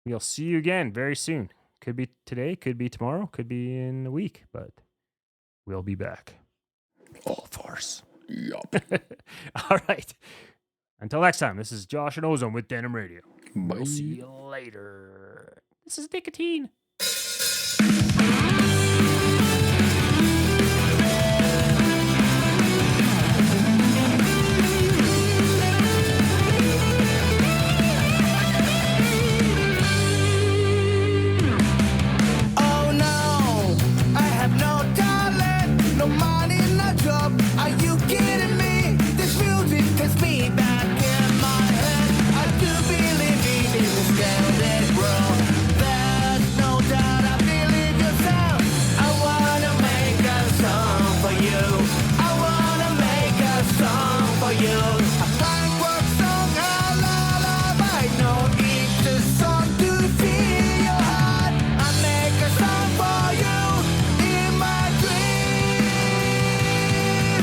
we'll see you again very soon. Could be today, could be tomorrow, could be in a week, but we'll be back. All force. Yup. All right. Until next time, this is Josh and Ozone with Denim Radio. Bye. We'll see you later. This is Nicotine. Oh no, I have no talent, no money, no job. Are you kidding me? This music takes me back in my head. I do believe in this scandalous world. There's no doubt, I believe yourself. I wanna make a song for you. I wanna make a song for you. A punk rock song, a lullaby. No, it's a song to fill your heart. I make a song for you in my dream.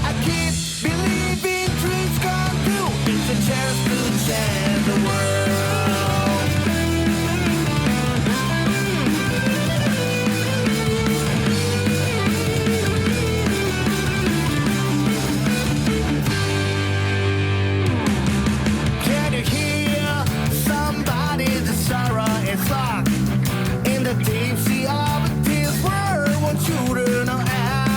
I keep believing dreams come true. It's a chance to change the world. Can you hear somebody's sorrow? It's locked in the deep sea of this world. Want you to know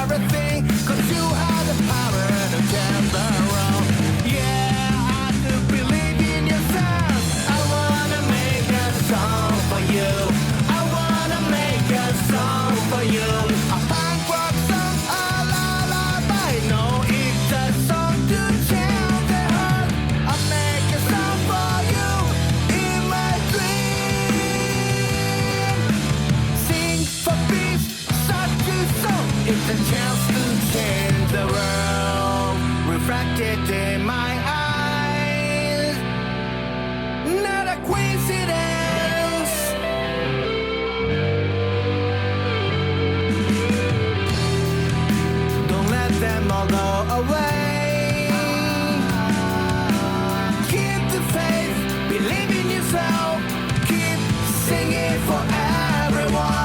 everything, 'cause you have the power to turn the world. Yeah, I do believe in yourself. I wanna make a song for you. I wanna make a song for you. A punk rock song, a lullaby. No, it's a song to change the heart. I make a song for you in my dream. Sing for peace, such a song. It's a chance to change the world. Reflected in my eyes, not a coincidence. Don't let them all go away. Keep the faith, believe in yourself. Keep singing for everyone.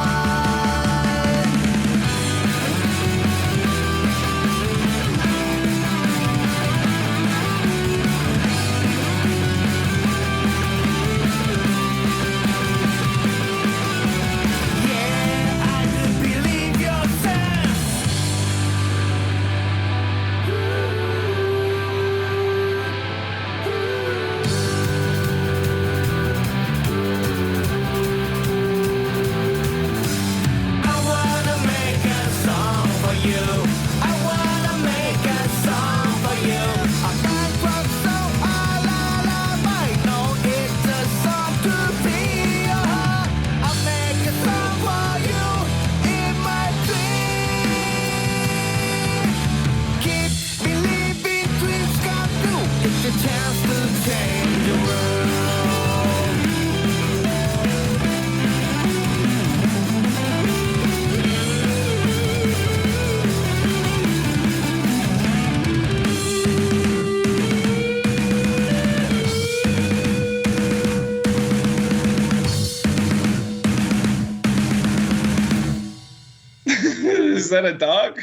Was that a dog?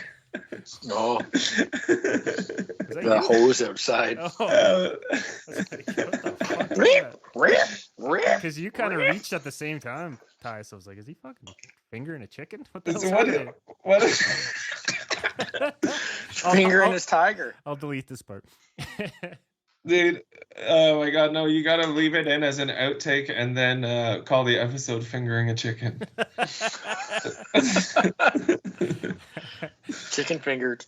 No, Is that the you? hose outside. Oh, Rip. because you kind of reached at the same time, Ty. So I was like, is he fucking fingering a chicken? What the hell's What? happening? What? Fingering his tiger. I'll delete this part. Dude, oh my god, no, you gotta leave it in as an outtake and then call the episode Fingering a Chicken. Chicken fingered.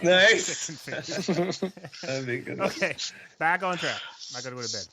Nice. Chicken fingers. That'd be good. Okay, back on track. I gotta go to bed.